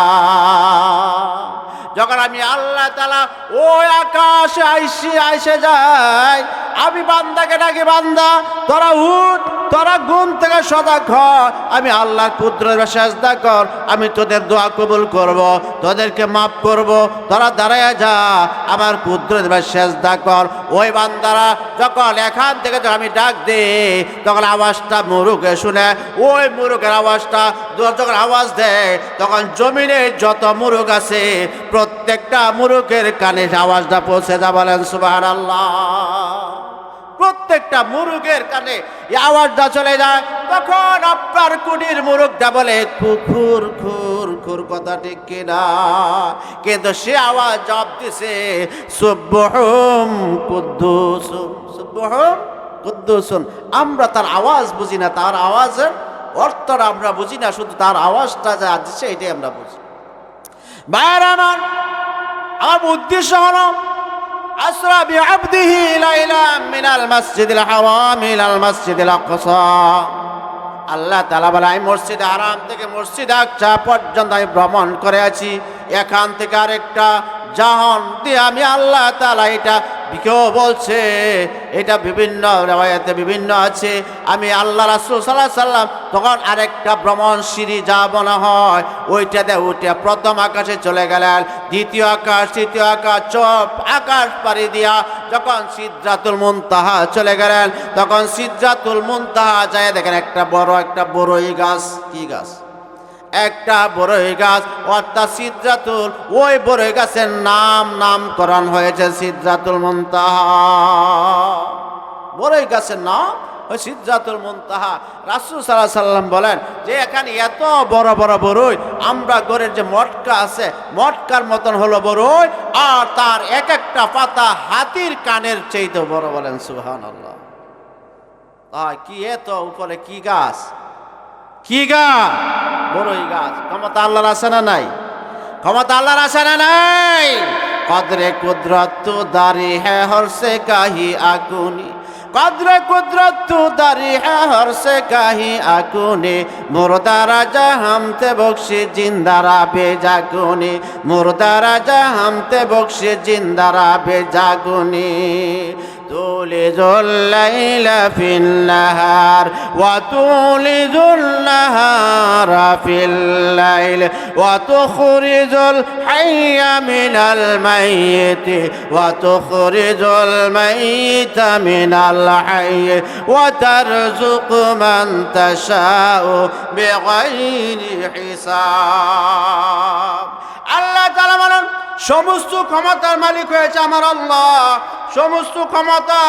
যখন আমি আল্লাহ তাআলা ওই আকাশে আইসে যাই, আমি বান্দাকে ডাকি, বান্দা তোরা উঠ, তোরা ঘুম থেকে সজাগ হ, আমি আল্লাহর কুদরতে সিজদা কর, আমি তোদের দোয়া কবুল করব, তোদেরকে মাফ করব, তোরা দাঁড়ায় যা, আমার কুদরতে সিজদা কর। ওই বান্দারা যখন এখান থেকে আমি ডাক দিই, তখন আওয়াজটা মুরুগে শুনে, ওই মুরুগের আওয়াজটা যখন আওয়াজ দেয়, তখন জমিনে যত মুরুগ আছে প্রত্যেকটা মুরুগের কানে আওয়াজটা পৌঁছে যা। বলেন সুবহানাল্লাহ। প্রত্যেকটা মুরুগের কানে এই আওয়াজটা চলে যায়, তখন আপনার কুটির মুরুগটা বলে খুর খুর খুর, কথা ঠিক কিনা? কিন্তু সে আওয়াজ জবাব দিছে সুবহুম কুদ্দুসুম, সুবহুম কুদ্দুসুন। আমরা তার আওয়াজ বুঝি না, তার আওয়াজের অর্থটা আমরা বুঝি না, শুধু তার আওয়াজটা যা দিচ্ছে এটাই আমরা বুঝি। ভাইরা আমার উদ্দেশ্য হলো আসরা বিআবদিহি লাইলাম মিনাল মাসজিদিল হারাম ইলাল মাসজিদিল আকসা। আল্লাহ তাআলা বলে আমি মসজিদে হারাম থেকে মসজিদে আকসা পর্যন্ত আমি ভ্রমণ করে আছি। এখান থেকে আরেকটা জাহান দিয়ে আমি আল্লাহ তাআলা, এটা কেউ বলছে এটা বিভিন্ন রিওয়ায়াতে বিভিন্ন আছে, আমি আল্লাহ রাসূল সাল্লাল্লাহু আলাইহি সাল্লাম তখন আরেকটা ভ্রমণ সিঁড়ি যা বলা হয় ওইটাতে উঠে প্রথম আকাশে চলে গেলেন, দ্বিতীয় আকাশ, তৃতীয় আকাশ, চোপ আকাশ পাড়ি দিয়া যখন সিদরাতুল মুনতাহা চলে গেলেন, তখন সিদরাতুল মুনতাহা যায় দেখেন একটা বড়ই গাছ। কি গাছ? একটা বড়ই গাছ, অর্থাৎ সিদরাতুল, ওই বড়ই গাছের নামকরণ হয়েছে সিদরাতুল মুনতাহা। বড়ই গাছের নাম ওই সিদরাতুল মুনতাহা। রাসূল সাল্লাল্লাহু আলাইহি সাল্লাম বলেন যে এখানে এত বড় বড় বড়ই, আমরা ঘরের যে মটকা আছে মটকার মতন হলো বড়ই, আর তার এক একটা পাতা হাতির কানের চাইতে বড়। বলেন সুবহানাল্লাহ। কি এত উপরে কি গাছ? কি গাছ? বড়ই গাছ। ক্ষমতা আল্লাহর আছে না নাই? ক্ষমতা আল্লাহর আছে না নাই? কদরে কুদরত তু দারি হ্যাঁ হর সে কাহি আকুনি, কদরে কুদরত তু দারি হ্যাঁ হর সে কাহি আকুনি, মুর্দা রাজা হামতে বখশি জিন্দারা বেজাগুনি, মুর্দা রাজা হামতে বখশি জিন্দারা বেজাগুনি। تولج الليل في النهار وتولج النهار في الليل وتخرج الحي من الميت وتخرج الميت من الحي وترزق من تشاء بغير حساب। আল্লাহ তাআলা বলেন সমস্ত ক্ষমতার মালিক হয়েছে আমার আল্লাহ, সমস্ত ক্ষমতা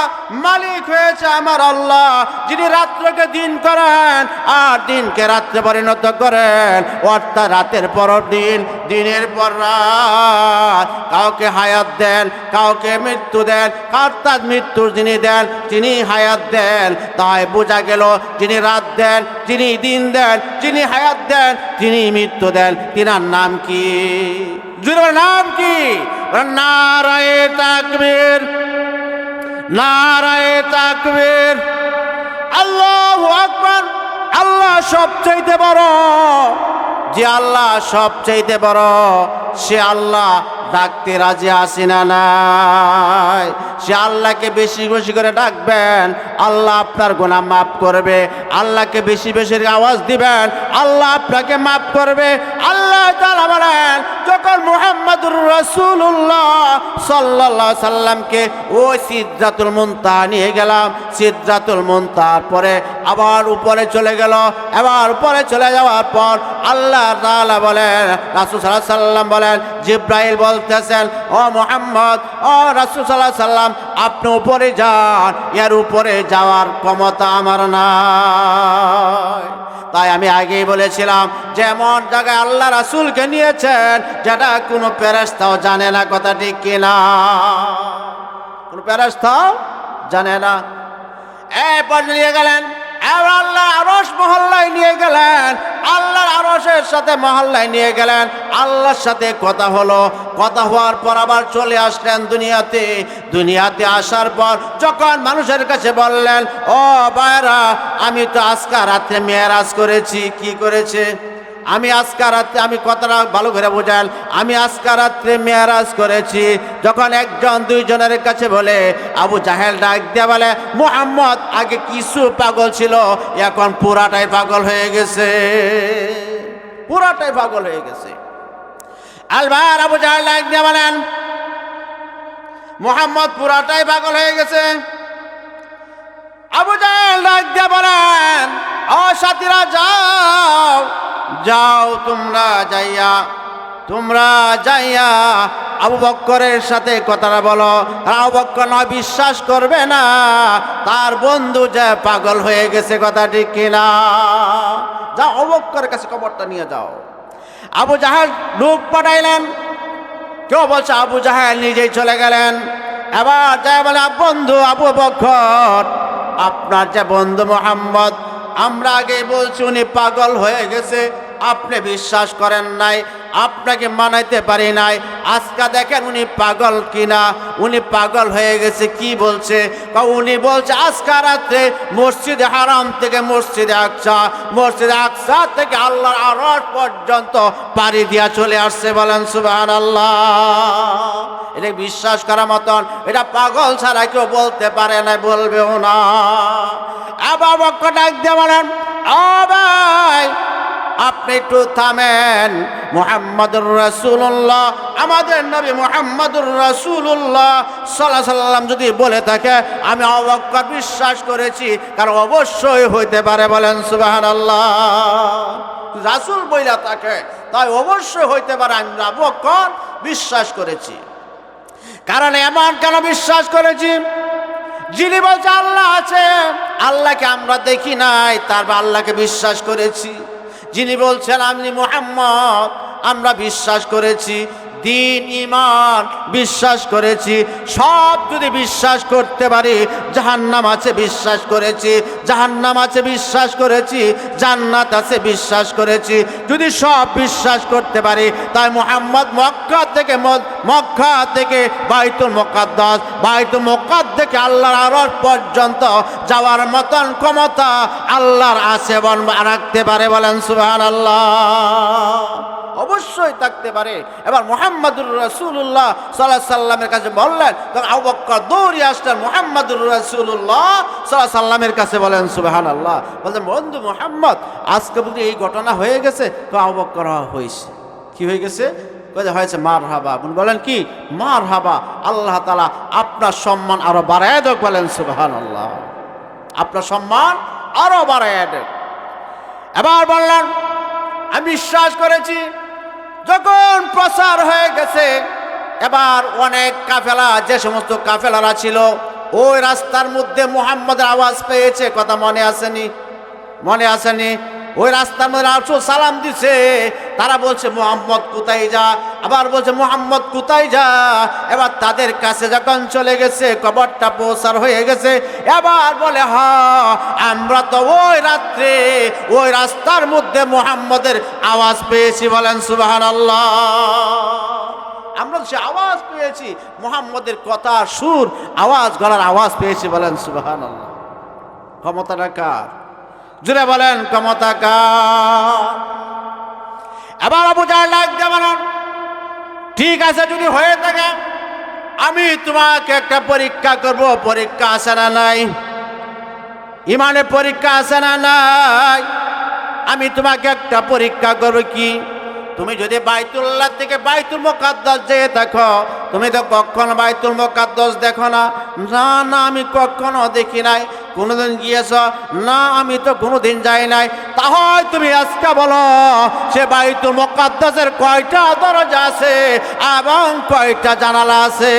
মালিক হয়েছে আমার আল্লাহ, যিনি রাত্রকে দিন করেন আর দিনকে রাত্রে পরিণত করেন, অর্থাৎ রাতের পর দিন, দিনের পর রাত। কাউকে হায়াত দেন, কাউকে মৃত্যু দেন, অর্থাৎ মৃত্যুর যিনি দেন তিনি হায়াত দেন। তাই বোঝা গেল যিনি রাত দেন, যিনি দিন দেন, যিনি হায়াত দেন, যিনি মৃত্যু দেন, তিনার নাম কি? নাম কি? নারায়ে তাকবীর, নারায়ে তাকবীর, আল্লাহু আকবার। আল্লাহ সবচাইতে বড়, যে আল্লাহ সবচাইতে বড় সে আল্লাহ ডাকতে রাজি আছি না নাই? সে আল্লাহকে বেশি বেশি করে ডাকবেন, আল্লাহ আপনার গুনাহ মাফ করবে। আল্লাহকে বেশি বেশি আওয়াজ দিবেন, আল্লাহ আপনাকে মাফ করবে। আল্লাহ তাআলা বলেন যখন মুহাম্মদুর রাসূলুল্লাহ সাল্লাল্লাহু আলাইহি সাল্লামকে ওই সিদরাতুল মুনতাহা নিয়ে গেলাম, সিদরাতুল মুনতাহার পরে আবার উপরে চলে গেল, আবার উপরে চলে যাওয়ার পর আল্লাহ তাআলা বলেন, রাসূল সাল্লাল্লাহু আলাইহি সাল্লাম বলেন, জিবরাইল বলতেছেন ও মুহাম্মদ, ও রাসূল সাল্লাল্লাহু আলাইহি সাল্লাম আপনি উপরে যান, এর উপরে যাওয়ার ক্ষমতা আমার নাই। তাই আমি আগেই বলেছিলাম যেমন জায়গায় আল্লাহ রাসূলকে নিয়েছেন যেটা কোনো ফেরেশতাও জানে না, কথা ঠিক কিনা? কোনো ফেরেশতাও জানে না। এরপর নিয়ে গেলেন আল্লাহ আরশ মহল্লায় নিয়ে গেলেন, আল্লাহর আরশের সাথে মহল্লায় নিয়ে গেলেন, আল্লাহর সাথে কথা হলো। কথা হওয়ার পর আবার চলে আসলেন দুনিয়াতে। দুনিয়াতে আসার পর যখন মানুষের কাছে বললেন ও ভাইরা, আমি তো আজকে রাত্রে মেরাজ করেছি। কি করেছে? আমি আজকে রাত্রে, আমি কথাটা ভালো করে বোঝান, আমি আজকে রাত্রে মেরাজ করেছি। যখন একজন দুইজনের কাছে বলে, আবু জাহেল ডাক দিয়ে বলে মুহাম্মদ আগে কিছু পাগল ছিল, এখন পুরাটাই পাগল হয়ে গেছে, পুরাটাই পাগল হয়ে গেছে। আলবার আবু জাহেল ডাক দিয়ে বলেন মুহাম্মদ পুরাটাই পাগল হয়ে গেছে। আবু জাহেল ডাক দিয়ে বলেন ও সাথীরা যাও, যাও তোমরা যাইয়া তোমরা যাইয়া আবু বক্করের সাথে কথাটা বলো। আবু বক্কর নয় বিশ্বাস করবে না, তার বন্ধু যে পাগল হয়ে গেছে, কথা ঠিক কিনা? যাও আবু বক্করের কাছে খবরটা নিয়ে যাও। আবু জাহেল লোক পাঠাইলেন, কেউ বলছে আবু জাহেল নিজেই চলে গেলেন। এবার যাই বলে বন্ধু আবু বক্কর, আপনার যে বন্ধু মোহাম্মদ, আমরা আগে বলছি উনি পাগল হয়ে গেছে, আপনি বিশ্বাস করেন নাই, আপনাকে মানাইতে পারি নাই। আজকে দেখেন উনি পাগল কিনা, উনি পাগল হয়ে গেছে। কি বলছে? উনি বলছে আজকে রাত্রে মসজিদে হারাম থেকে মসজিদে আকসা থেকে আল্লাহর আরশ পর্যন্ত পাড়ি দিয়া চলে আসছে। বলেন সুবহানাল্লাহ। এটা বিশ্বাস করার মতন, এটা পাগল ছাড়া কেউ বলতে পারে না, বলবেও না। আবু বকর ডাক দিয়ে বলেন, ও ভাই আপনি একটু থামেন। মুহাম্মাদুর রাসূলুল্লাহ, আমাদের নবী মুহাম্মাদুর রাসূলুল্লাহ সাল্লাল্লাহু আলাইহি ওয়াসাল্লাম যদি বলে থাকে, আমি আবু বকর বিশ্বাস করেছি, কারণ অবশ্যই হইতে পারে। বলেন সুবহানাল্লাহ। রাসূল বইলা থাকে, তাই অবশ্যই হইতে পারে। আমি আবু বকর বিশ্বাস করেছি। কারণ এমন কেন বিশ্বাস করেছি? যিনি বলছে আল্লাহ আছে, আল্লাহকে আমরা দেখি নাই, তারপর আল্লাহকে বিশ্বাস করেছি। যিনি বলছেন আমি মুহাম্মদ, আমরা বিশ্বাস করেছি। দিন ঈমান বিশ্বাস করেছি। সব যদি বিশ্বাস করতে পারি, জাহান্নাম আছে বিশ্বাস করেছি, জাহান্নাম আছে বিশ্বাস করেছি, জান্নাত আছে বিশ্বাস করেছি। যদি সব বিশ্বাস করতে পারি, তাই মুহাম্মদ মক্কা থেকে বাইতুল মুকাদ্দাস, বাইতুল মুকাদ্দাস থেকে আল্লাহর আরশ পর্যন্ত যাওয়ার মতন ক্ষমতা আল্লাহর আছে, রাখতে পারে। বলেন সুবহানাল্লাহ। অবশ্যই থাকতে পারে। এবার মুহাম্মাদুর রাসূলুল্লাহ সাল্লাল্লাহু আলাইহি সাল্লামের কাছে বললেন, তখন আবু বকর দৌড়ে আসলেন মুহাম্মাদুর রাসূলুল্লাহ সাল্লাল্লাহু আলাইহি সাল্লামের কাছে। বলেন সুবহানাল্লাহ। বললেন বন্ধু মুহাম্মদ, আজকে বুঝি এই ঘটনা হয়ে গেছে? তো আবু বকর হয়েছে। কি হয়ে গেছে? হয়েছে মারহাবা। বলেন কি? মারহাবা। আল্লাহ তাআলা আপনার সম্মান আরো বাড়ায় দেখ। বলেন সুবহানাল্লাহ। আপনার সম্মান আরো বাড়ায় দেখ। এবার বললেন আমি বিশ্বাস করেছি। যখন প্রচার হয়ে গেছে, এবার অনেক কাফেলা, যে সমস্ত কাফেলারা ছিল, ওই রাস্তার মধ্যে মুহাম্মদের আওয়াজ পেয়েছে। কথা মনে আসেনি? মনে আসেনি? ওই রাস্তার মধ্যে রাসূল সালাম দিছে, তারা বলছে মুহাম্মদ কোথায় যা, আবার বলছে মুহাম্মদ কোথায় যা। এবার তাদের কাছে যখন চলে গেছে, খবরটা প্রচার হয়ে গেছে, এবার বলে আমরা তো ওই রাত্রে ওই রাস্তার মধ্যে মুহাম্মদের আওয়াজ পেয়েছি। বলেন সুবহানাল্লাহ। আমরা সে আওয়াজ পেয়েছি, মুহাম্মদের কথা, সুর, আওয়াজ, গলার আওয়াজ পেয়েছি। বলেন সুবহানাল্লাহ। ক্ষমতাটা কার? জুড়ে বলেন ক্ষমতা কার? এবার আবু জাহেল ডাক দিয়ে বলেন, ঠিক আছে, যদি হয়ে থাকে আমি তোমাকে একটা পরীক্ষা করব। পরীক্ষা আছে না নাই? ইমানে পরীক্ষা আছে না নাই? আমি তোমাকে একটা পরীক্ষা করব। কি? তুমি যদি বাইতুল্লাহ থেকে বাইতুল মুকাদ্দাস যেয়ে দেখো, তুমি তো কখনো বাইতুল মুকাদ্দাস দেখো না। না না, আমি কখনো দেখি নাই। কোনোদিন গিয়েছ? না, আমি তো কোনোদিন যাই নাই। তাহলে তুমি আজকে বলো, সে বাইতুল মুকাদ্দাসের কয়টা দরজা আছে এবং কয়টা জানালা আছে?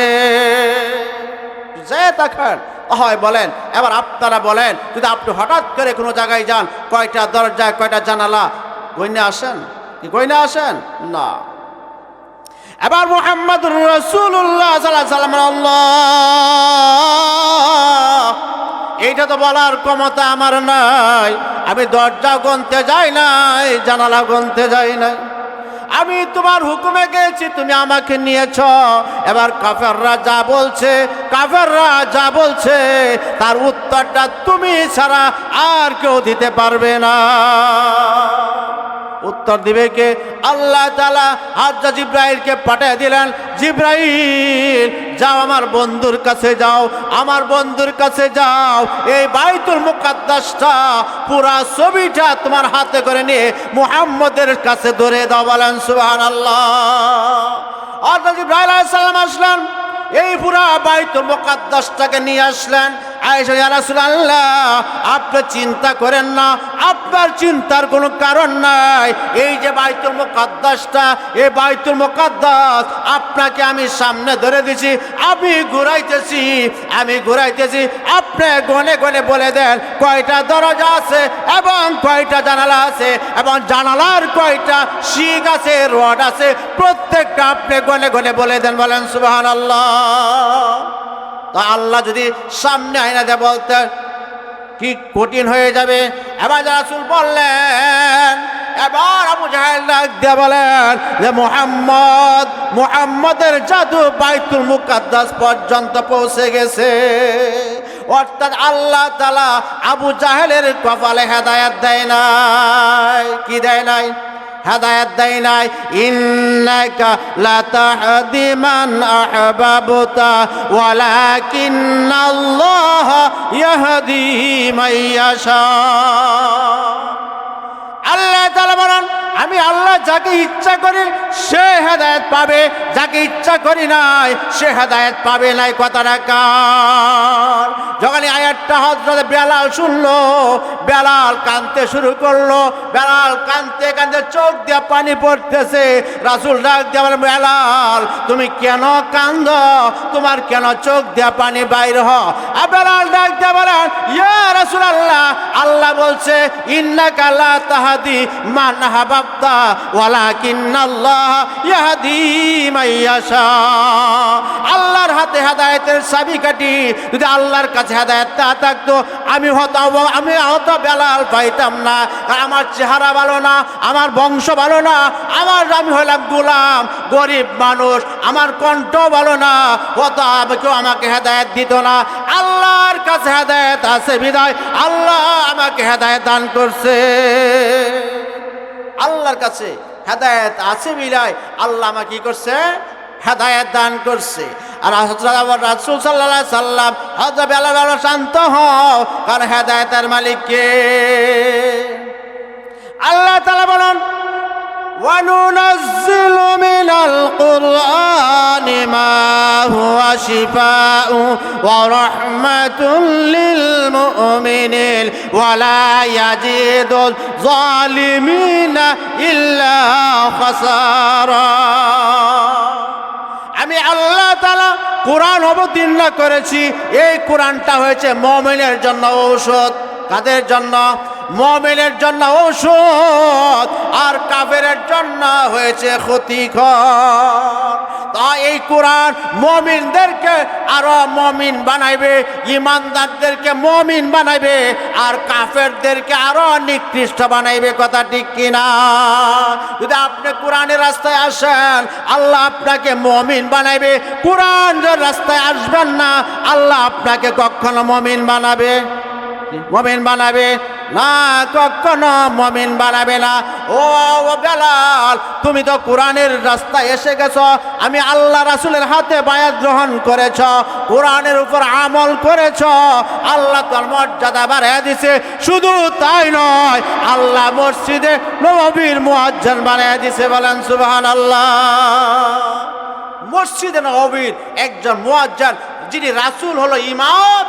যে দেখেন হয় বলেন। এবার আপনারা বলেন, যদি আপনি হঠাৎ করে কোনো জায়গায় যান, কয়টা দরজা, কয়টা জানালা গইনা আসেন? কি গইনা আসেন? না। এবার মুহাম্মাদুর রাসূলুল্লাহ সাল্লাল্লাহু আলাইহি ওয়াসাল্লাম, আল্লাহ, এইটা তো বলার ক্ষমতা আমার নাই। আমি দরজা গুনতে যাই নাই, জানালা গুনতে যাই নাই। আমি তোমার হুকুমে গেছি, তুমি আমাকে নিয়েছ। এবার কাফেররা যা বলছে তার উত্তরটা তুমি ছাড়া আর কেউ দিতে পারবে না। উত্তর দিবে কে? আল্লাহ তাআলা হযরত জিবরাইলকে পাঠিয়ে দিলেন, জিবরাইল যাও আমার বন্ধুর কাছে যাও, আমার বন্ধুর কাছে যাও। এই বাইতুল মুকাদ্দাসটা পুরা ছবিটা তোমার হাতে করে নিয়ে মুহাম্মদের কাছে ধরে দাও। বলেন সুবহানাল্লাহ। হযরত জিবরাইল আলাইহিস সালাম আসলেন, এই পুরা বাইতুল মুকাদ্দাসটাকে নিয়ে আসলেন। আয়েশা ইয়া রাসূলুল্লাহ আপনি চিন্তা করেন না, আপনার চিন্তার কোনো কারণ নাই। এই যে বাইতুল মুকাদ্দাসটা, এই বাইতুল মুকাদ্দাস আপনাকে আমি সামনে ধরে দিছি, আমি ঘুরাইতেছি, আপনি গনে গনে বলে দেন কয়টা দরজা আছে এবং কয়টা জানালা আছে এবং জানালার কয়টা শিক আছে, রড আছে, প্রত্যেকটা আপনি গনে গনে বলে দেন। বলেন সুবহানাল্লাহ। তা আল্লাহ যদি সামনে আয়না দিয়ে বলতেন কি কঠিন হয়ে যাবে। এবার রাসূল বললেন, এবার আবু জাহেল ডাক দিয়ে বলেন যে মুহাম্মদের জাদু বাইতুল মুকাদ্দাস পর্যন্ত পৌঁছে গেছে। অর্থাৎ আল্লাহ তাআলা আবু জাহেলের কপালে হেদায়েত দেয় নাই। কি দেয় নাই? হেদায়েত দেয় নাই। ইন্নাকা লাতাহদি মান আহবাবতা ওয়ালাকিন্নাল্লাহ ইয়াহদি মান ইয়াশা। আল্লাহ তাআলা বলেন আমি আল্লাহ যাকে ইচ্ছা করি সে হেদায়েত পাবে, যাকে ইচ্ছা করি নাই সে হেদায়েত পাবে নাই। কথাটা কার? যখন এই আয়াতটা হযরত বেলাল শুনলো, বেলাল কাঁদতে শুরু করলো। বেলাল কাঁদতে কাঁদতে চোখ দিয়ে পানি পড়তেছে। রাসূল ডাক দিয়ে বলেন, বেলাল তুমি কেন কাঁদো? তোমার কেন চোখ দিয়ে পানি বাইর হয়? আর বেলাল ডাক দিয়ে বলেন, ইয়া রাসূলুল্লাহ আল্লাহ বলছে ইন্নাকা লা তাহদি মান আহবাবতা ওয়ালাকিন্নাল্লাহ ইয়াহদি মান ইয়াশা। আল্লাহর হাতে হেদায়েতের চাবিকাঠি। যদি আল্লাহর কাছে হেদায়েত না থাকতো আমি হয়তো বেলাল পাইতাম না। আমার চেহারা ভালো না, আমার বংশ ভালো না, আমি হলাম গোলাম, গরিব মানুষ, আমার কণ্ঠ ভালো না, হয়তো কেউ আমাকে হেদায়েত দিত না। আল্লাহর কাছে হেদায়েত আছে বিধায় আল্লাহ আমাকে হেদায়েত দান করছে। আল্লাহর কাছে হেদায়েত আছে বিধায় আল্লাহ আমাকে কি করছে? হেদায়েত দান করছে। আর রাসূল সাল্লাল্লাহু আলাইহি সাল্লাম হযরত বেলাল শান্ত হও, কারণ হেদায়েতের মালিক কে? আল্লাহ তাআলা বলেন وَنُنَزِّلُ مِنَ الْقُرْآنِ مَا هُوَ شِفَاءٌ وَرَحْمَةٌ لِّلْمُؤْمِنِينَ وَلَا يَزِيدُ الظَّالِمِينَ إِلَّا خَسَارًا। আমি আল্লাহ তাআলা কোরআন অবতীর্ণ করেছি। এই কোরআনটা হয়েছে মুমিনের জন্য ঔষধ। কাদের জন্য? মুমিনের জন্য ঔষধ, আর কাফেরের জন্য হয়েছে ক্ষতিকর। তাই এই কোরআন মুমিনদেরকে আরো মুমিন বানাইবে, ঈমানদারদেরকে মুমিন বানাইবে, আর কাফেরদেরকে আরো নিকৃষ্ট বানাইবে। কথা ঠিক কিনা? যদি আপনি কোরআনের রাস্তায় আসেন আল্লাহ আপনাকে মুমিন বানাইবে। কোরআনের রাস্তায় আসবেন না আল্লাহ আপনাকে কখনো মুমিন বানাবে না, কখনো মুমিন বানাবে না। ও বেলাল তুমি তো কোরআনের রাস্তায় এসে গেছো, আমি আল্লাহ রাসূলের হাতে বায়াত গ্রহণ করেছ, কোরআনের উপর আমল করেছ, আল্লাহ তার মর্যাদা বাড়ায় দিছে। শুধু তাই নয়, আল্লাহ মসজিদে নববীর মুয়াজ্জিন বানায় দিছে। বলেন সুবহানাল্লাহ। মসজিদে নববীর একজন মুয়াজ্জিন, যিনি রাসূল হলো ইমাম,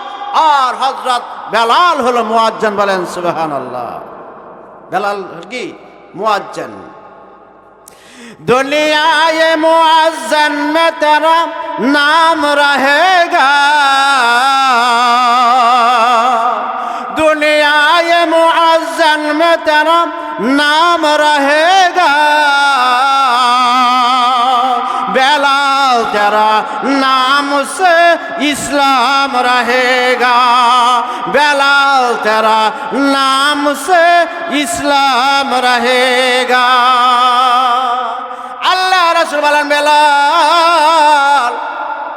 আর হযরত বেলাল হলো মুয়াজ্জিন। বলেন সুবহানাল্লাহ। বেলাল কি? মুয়াজ্জিন। दुनियाए मुअज्जन में तेरा नाम रहेगा, दुनियाए मुअज्जन में तेरा नाम रहेगा, बेलाल तेरा नाम से इस्लाम रहेगा, बेलाल तेरा नाम से इस्लाम रहेगा। আল্লাহ রাসূল বলেন, বেলাল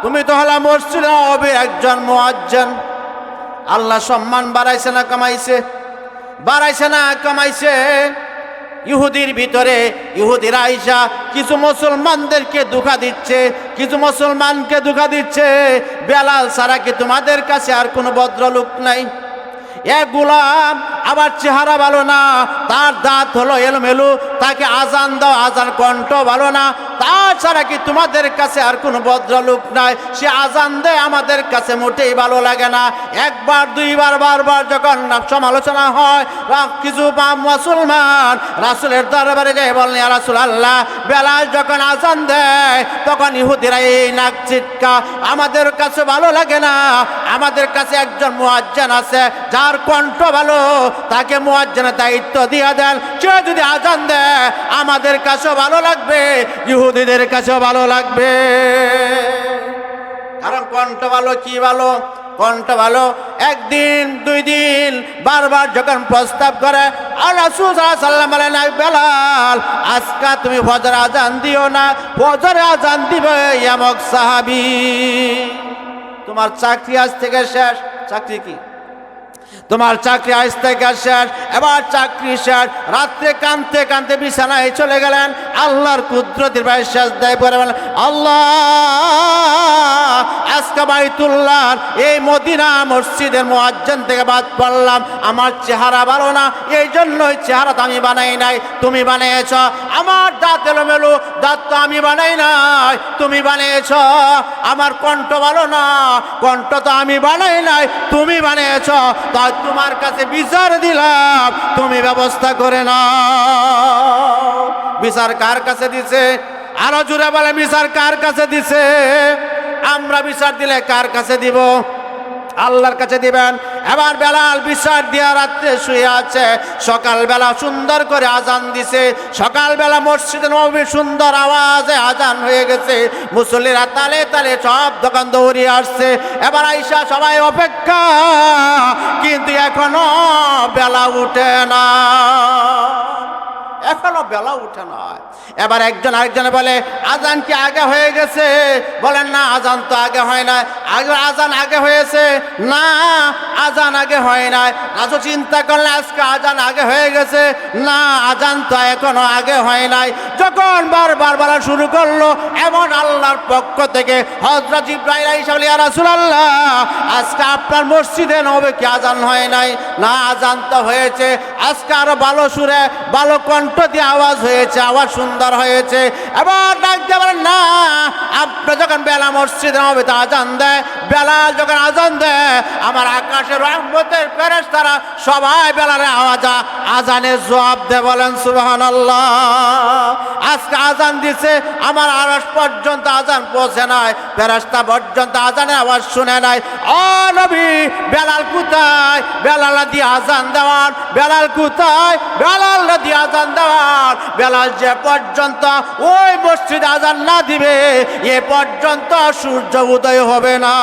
তুমি তো হলা মসজিদে নববীর একজন মুয়াজ্জিন। আল্লাহ সম্মান বাড়াইছে না কমাইছে? বাড়াইছে না কমাইছে? ইহুদির ভিতরে ইহুদিরা আইসা কিছু মুসলমানদেরকে ধোঁকা দিচ্ছে, কিছু মুসলমানকে ধোঁকা দিচ্ছে। বেলাল ছাড়া কি তোমাদের কাছে আর কোনো ভদ্রলোক নাই? এ গোলাম, আবার চেহারা ভালো না, তার দাঁত হলো এলোমেলো, তাকে আজান দাও, আজান কণ্ঠ ভালো না। তাছাড়া কি তোমাদের কাছে আর কোনো ভদ্রলোক নাই? সে আজান দেয়, আমাদের কাছে মোটেই ভালো লাগে না। একবার দুইবার বারবার যখন সমালোচনা হয়, কিছু মুসলমান রাসূলের দরবারে যায়, বলেন ইয়া রাসূলুল্লাহ, বেলাল যখন আজান দেয় তখন ইহুদিরা এই নাক চিৎকা, আমাদের কাছে ভালো লাগে না। আমাদের কাছে একজন মুয়াজ্জিন আছে যার কণ্ঠ ভালো, তাকে মুয়াজ্জিনের দায়িত্ব দিয়ে দেন, সে যদি আজান দেয় আমাদের কাছেও ভালো লাগবে, ইহুদিদের কাছেও ভালো লাগবে। কারণ কণ্ঠ ভালো, কি ভালো? কণ্ঠ ভালো। একদিন দুই দিন বারবার যখন প্রস্তাব করে, আর রাসূল সাল্লাল্লাহু আলাইহি ওয়াসাল্লাম বলেন, বেলাল আজকে তুমি ফজর আজান দিও না, ফজর আজান দিবে এমক সাহাবী। তোমার চাকরি আজ থেকে শেষ। চাকরি কি? তোমার চাকরি আজ থেকে শেষ। এবার চাকরি শেষ, রাত্রে কাঁদতে কাঁদতে বিছানায় চলে গেলেন, আল্লাহর কুদরতের ভাই সাজদায় পড়ে বলেন, আল্লাহ আজকে বাইতুল্লাহর এই মদিনা মসজিদের মুয়াজ্জিন থেকে বাদ পড়লাম, আমার চেহারা ভালো না, এই জন্যই চেহারা তো আমি বানাই নাই, তুমি বানিয়েছ। আমার দাঁত এলোমেলো, দাঁত তো আমি বানাই নাই, তুমি বানিয়েছ। আমার কণ্ঠ ভালো না, কণ্ঠ তো আমি বানাই নাই, তুমি বানিয়েছ। তাই তোমার কাছে বিচার দিলাম, তুমি ব্যবস্থা করে নাও। বিচার কার কাছে দিছে? আরো জোরে বলে, বিচার কার কাছে দিছে? আমরা বিচার দিলে কার কাছে দিব? আল্লাহর কাছে দিবেন। এবার বেলাল বিচার দিয়া রাত্রে শুয়ে আছে, সকালবেলা সুন্দর করে আজান দিছে, সকালবেলা মসজিদে নববীর সুন্দর আওয়াজে আজান হয়ে গেছে, মুসল্লিরা তালে তালে সব দোকান দৌড়িয়ে আসছে। এবার আইসা সবাই অপেক্ষা, কিন্তু এখনো বেলা উঠে না, এখনো বেলা উঠে না। এবার একজন আরেকজনে বলে, আজান কি আগে হয়ে গেছে? বলেন না, আজান তো আগে হয় না। আজান আগে হয়েছে না, আজান আগে হয় নাই। রাসূল চিন্তা করলে আজকে আজান আগে হয়ে গেছে না, আজান তো এখনো আগে হয় নাই। যখন বারবার বলা শুরু করলো, এমন আল্লাহর পক্ষ থেকে হযরত জিবরাইল আইসা বলে, ইয়া রাসূলুল্লাহ, আজকে আপনার মসজিদে নববী কি আজান হয় নাই? না, আজান তো হয়েছে। আজকে আরো ভালো সুরে ভালো কণ্ঠ দিয়ে আওয়াজ হয়েছে, আওয়াজ সুন্দর হয়েছে। এবার ডাক দিয়ে বলেন, না, আপনি যখন বেলা মসজিদে নববীতে আজান দেয়, বেলাল যখন আজান দেয়, আমার আকাশের রহমতের ফেরেশতারা সবাই বেলালের আজানের জবাব দেয়। বলেন সুবহানাল্লাহ। আজকে আজান দিছে, আমার আরশ পর্যন্ত আজান পৌঁছে নাই, ফেরেশতা পর্যন্ত আজানের আওয়াজ শুনে নাই। ও নবী, বেলাল কোথায়? বেলাল দিয়ে আজান দেওয়ার। বেলাল কোথায়? বেলাল দিয়ে আজান দেওয়ার। বেলাল যে পর্যন্ত ওই মসজিদে আজান না দিবে, এ পর্যন্ত সূর্য উদয় হবে না।